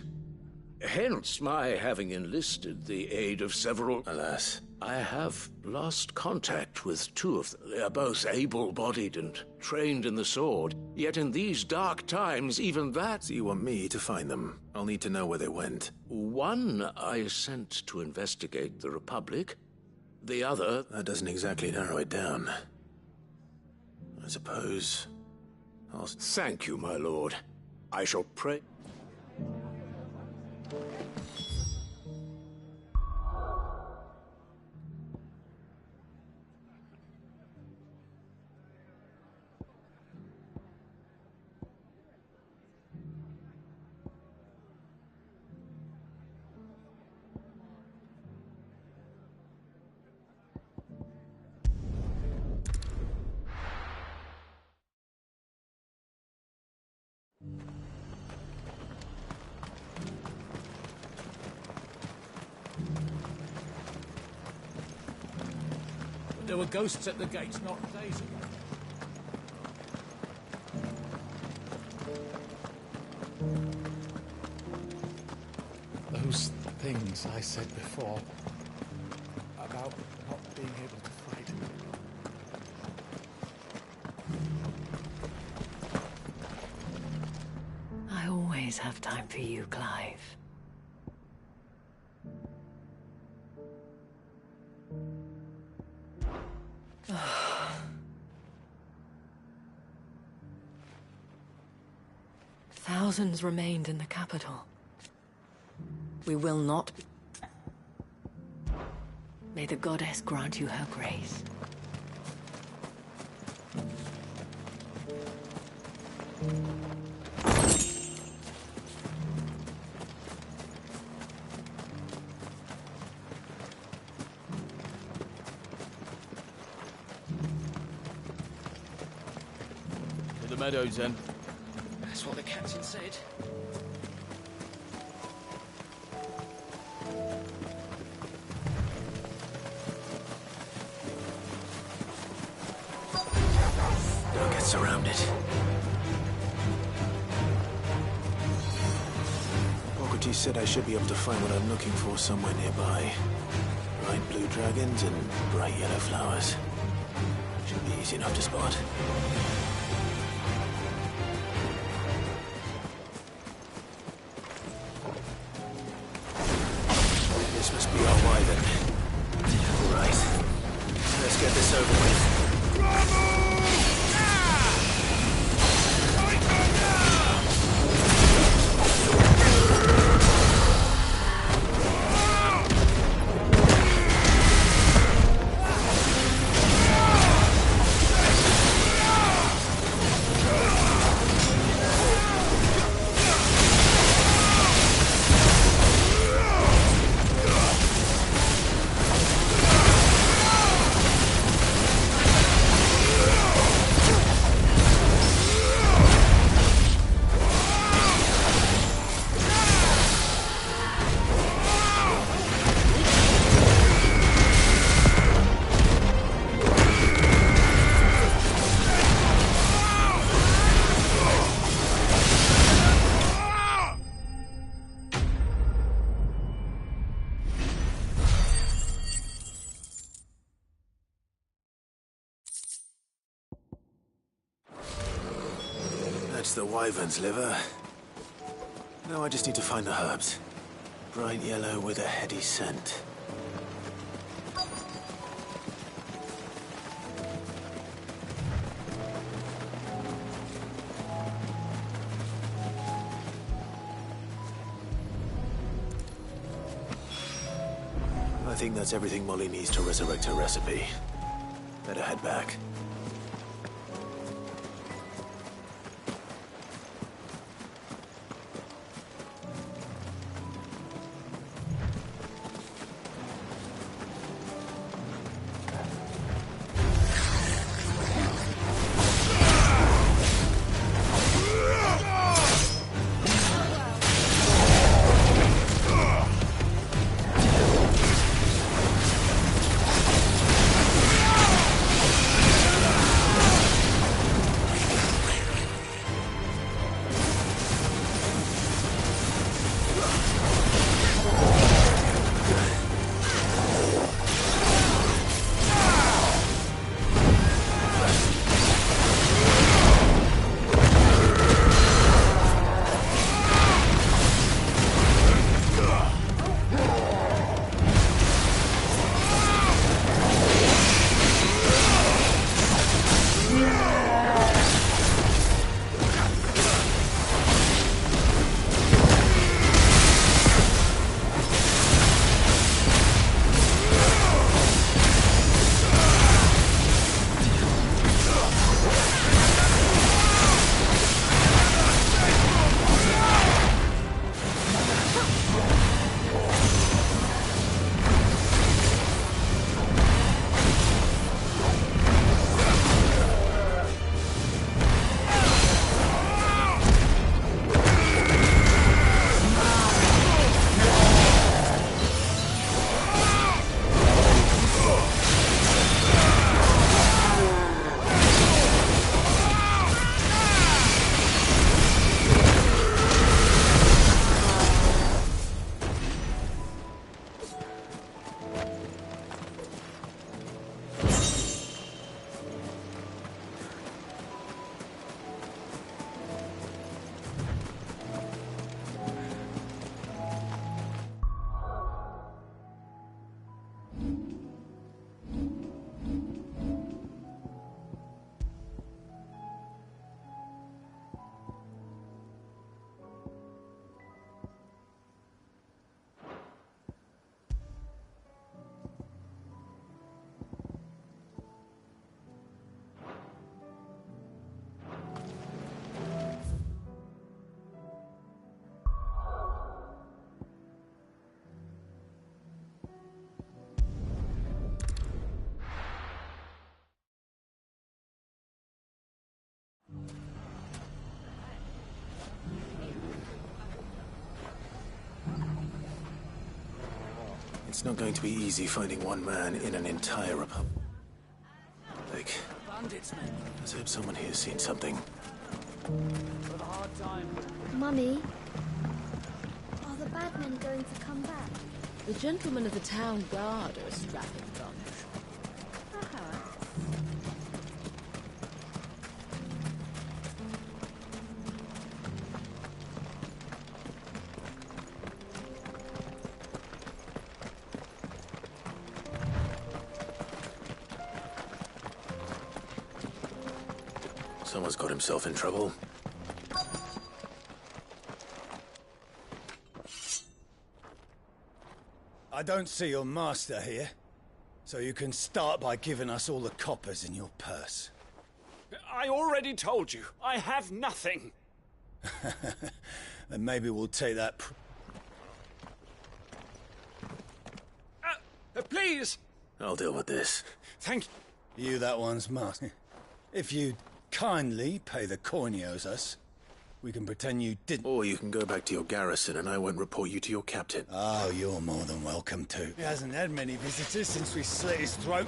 Hence my having enlisted the aid of several... Alas. I have lost contact with two of them. They are both able-bodied and trained in the sword. Yet in these dark times, even that... So you want me to find them? I'll need to know where they went. One I sent to investigate the Republic. The other... That doesn't exactly narrow it down. I suppose... Thank you, my lord. I shall pray... There were ghosts at the gates not days ago. Those things I said before about not being able to fight. always have time for you, Clive. Thousands remained in the capital. We will not... May the goddess grant you her grace. To the meadows, then. That's what the captain said. Don't get surrounded. Socrates said I should be able to find what I'm looking for somewhere nearby. Bright blue dragons and bright yellow flowers. Should be easy enough to spot. This must be our wyvern. All right. Let's get this over with. That's the wyvern's liver. Now I just need to find the herbs. Bright yellow with a heady scent. I think that's everything Molly needs to resurrect her recipe. Better head back. It's not going to be easy finding one man in an entire republic. Bandits, man. Let's hope someone here's seen something. With a hard time. Mummy, are the bad men going to come back? The gentlemen of the town guard are a strapping bunch. Someone's got himself in trouble. I don't see your master here, so you can start by giving us all the coppers in your purse. I already told you, I have nothing. Then maybe we'll take that please! I'll deal with this. Thank you. You that one's master. If you'd kindly pay the coin he owes us, we can pretend you didn't. Or you can go back to your garrison and I won't report you to your captain. Oh, you're more than welcome to. He hasn't had many visitors since we slit his throat.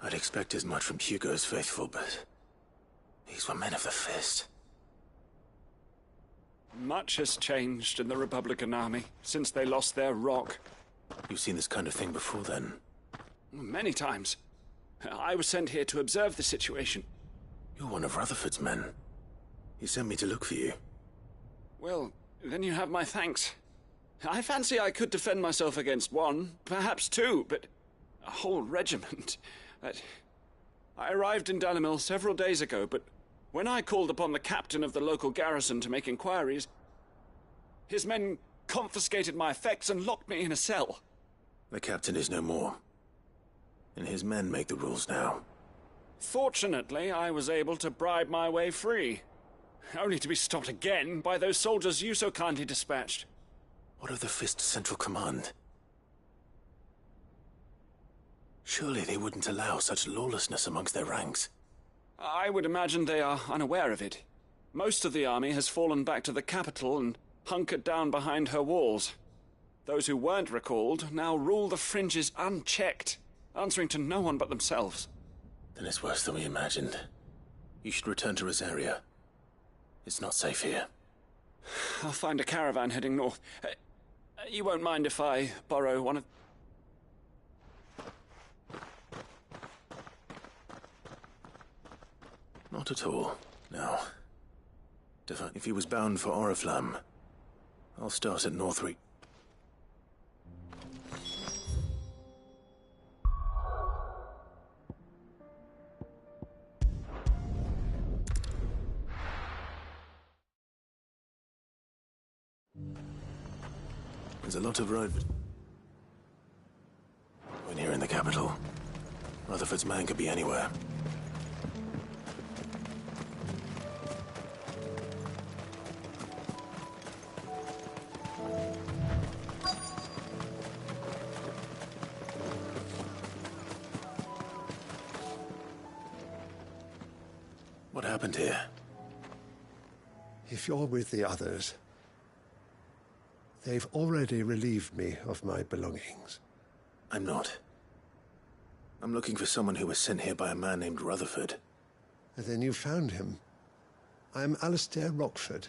I'd expect as much from Hugo's faithful, but these were men of the fist. Much has changed in the Republican army since they lost their rock. You've seen this kind of thing before, then? Many times. I was sent here to observe the situation. You're one of Rutherford's men. He sent me to look for you. Well, then you have my thanks. I fancy I could defend myself against one, perhaps two, but a whole regiment. I arrived in Dalimil several days ago, but when I called upon the captain of the local garrison to make inquiries, his men confiscated my effects and locked me in a cell. The captain is no more, and his men make the rules now. Fortunately, I was able to bribe my way free, only to be stopped again by those soldiers you so kindly dispatched. What of the Fist Central Command? Surely they wouldn't allow such lawlessness amongst their ranks. I would imagine they are unaware of it. Most of the army has fallen back to the capital and hunkered down behind her walls. Those who weren't recalled now rule the fringes unchecked, answering to no one but themselves. Then it's worse than we imagined. You should return to Rosaria. It's not safe here. I'll find a caravan heading north. You won't mind if I borrow one of... Not at all, no. If he was bound for Oriflamme, I'll start at Northreach. There's a lot of road... When here in the capital, Rutherford's man could be anywhere. What happened here? If you're with the others, they've already relieved me of my belongings. I'm not. I'm looking for someone who was sent here by a man named Rutherford. And then you found him. I am Alistair Rockford,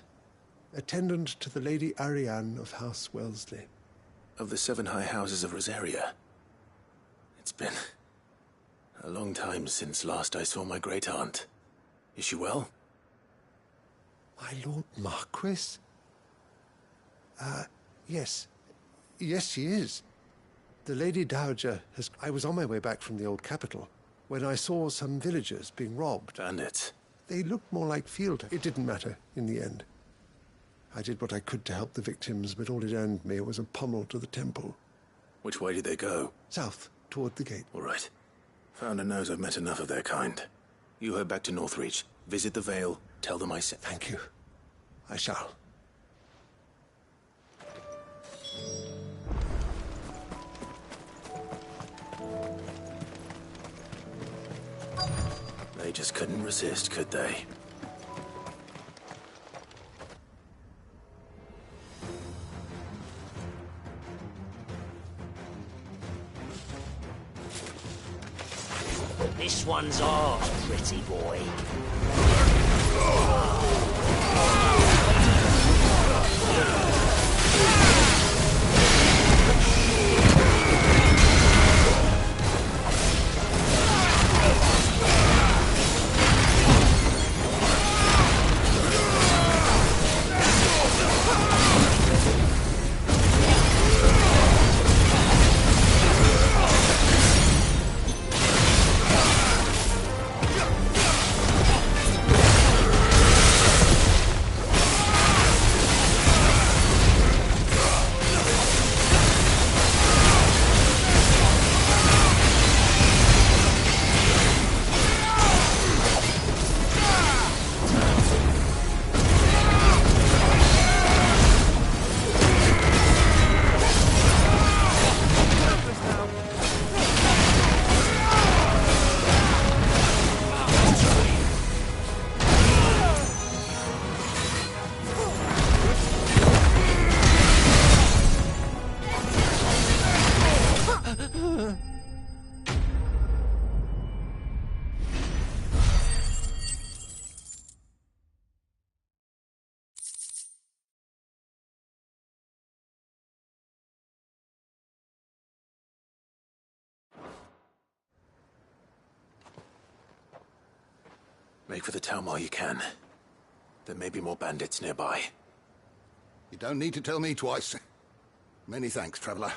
attendant to the Lady Ariane of House Wellesley. Of the 7 high houses of Rosaria. It's been a long time since last I saw my great-aunt. Is she well? My Lord Marquis? Yes. Yes, she is. The Lady Dowager has... I was on my way back from the old capital when I saw some villagers being robbed. Bandits? They looked more like field... It didn't matter in the end. I did what I could to help the victims, but all it earned me was a pommel to the temple. Which way did they go? South, toward the gate. All right. Founder knows I've met enough of their kind. You head back to Northreach, visit the Vale, tell them I said... Thank you. I shall. They just couldn't resist, could they? This one's ours, pretty boy. Make for the town while you can. There may be more bandits nearby. You don't need to tell me twice. Many thanks, traveler.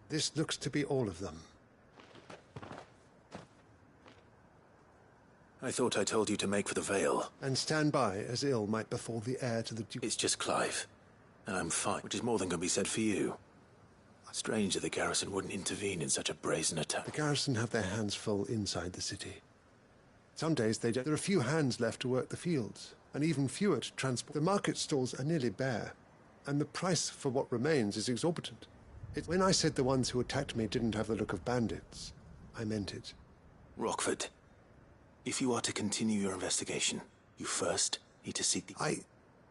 This looks to be all of them. I thought I told you to make for the Vale. And stand by, as ill might befall the heir to the Duke. It's just Clive. And I'm fine, which is more than can be said for you. Strange that the garrison wouldn't intervene in such a brazen attack. The garrison have their hands full inside the city. Some days they don't. There are few hands left to work the fields, and even fewer to transport. The market stalls are nearly bare, and the price for what remains is exorbitant. When I said the ones who attacked me didn't have the look of bandits, I meant it. Rockford, if you are to continue your investigation, you first need to seek the...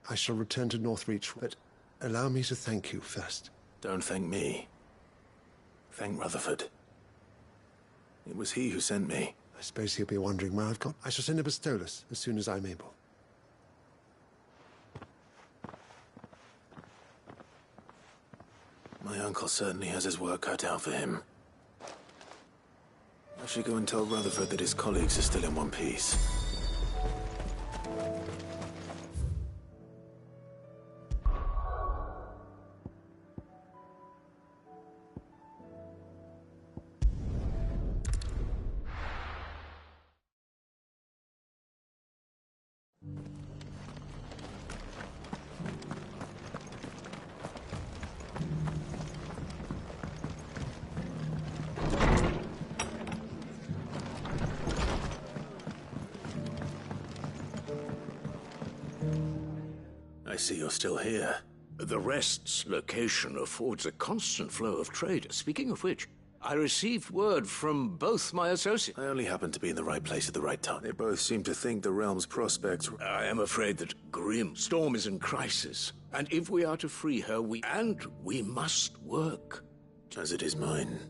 I shall return to Northreach, but allow me to thank you first. Don't thank me. Thank Rutherford. It was he who sent me. I suppose he'll be wondering where I've got. I shall send a Bastolus as soon as I'm able. My uncle certainly has his work cut out for him. I should go and tell Rutherford that his colleagues are still in one piece. I see you're still here. The Rest's location affords a constant flow of trade. Speaking of which, I received word from both my associates. I only happened to be in the right place at the right time. They both seem to think the realm's prospects... I am afraid that Grim Storm is in crisis. And if we are to free her, we must work. As it is mine.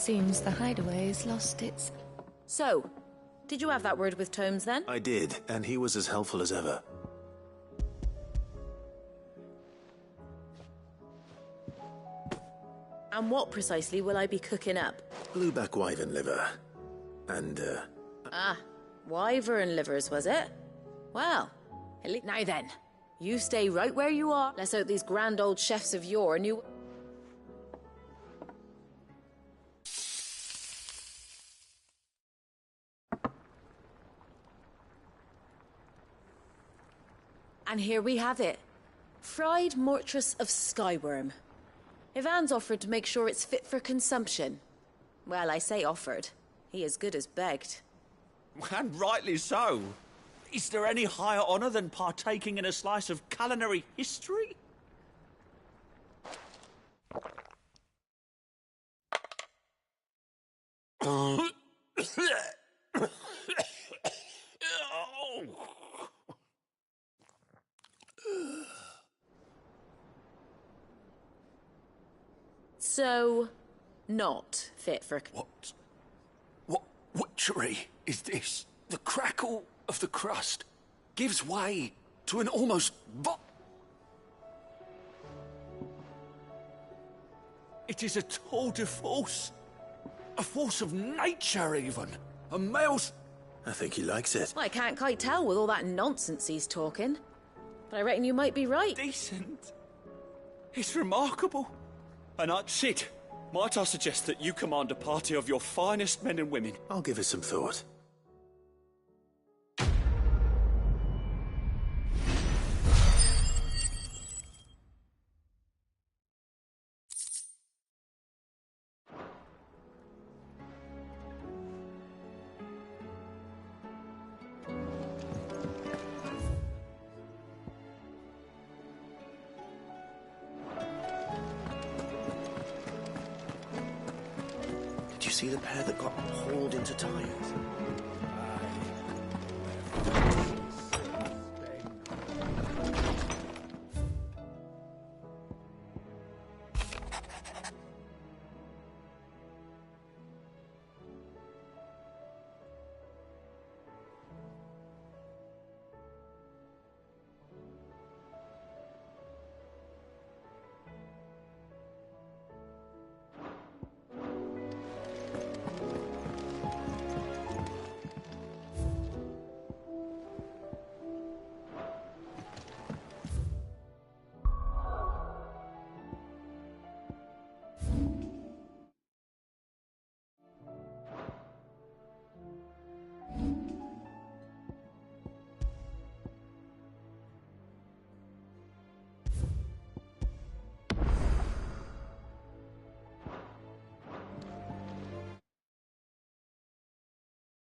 Seems the hideaway's lost its... So, did you have that word with Tomes then? I did, and he was as helpful as ever. And what precisely will I be cooking up? Blueback wyvern liver. And, Wyvern livers, was it? Well, now then, you stay right where you are. Let's hope these grand old chefs of yore knew... And here we have it. Fried mortress of skyworm. Ivan's offered to make sure it's fit for consumption. Well, I say offered. He as good as begged. And rightly so. Is there any higher honour than partaking in a slice of culinary history? So, not fit for... What witchery is this? The crackle of the crust gives way to an almost... It is a tour de force. A force of nature, even. A male's... I think he likes it. Well, I can't quite tell with all that nonsense he's talking. But I reckon you might be right. Decent. It's remarkable. And Sid, might I suggest that you command a party of your finest men and women? I'll give it some thought. Did you see the pair that got hauled into tires?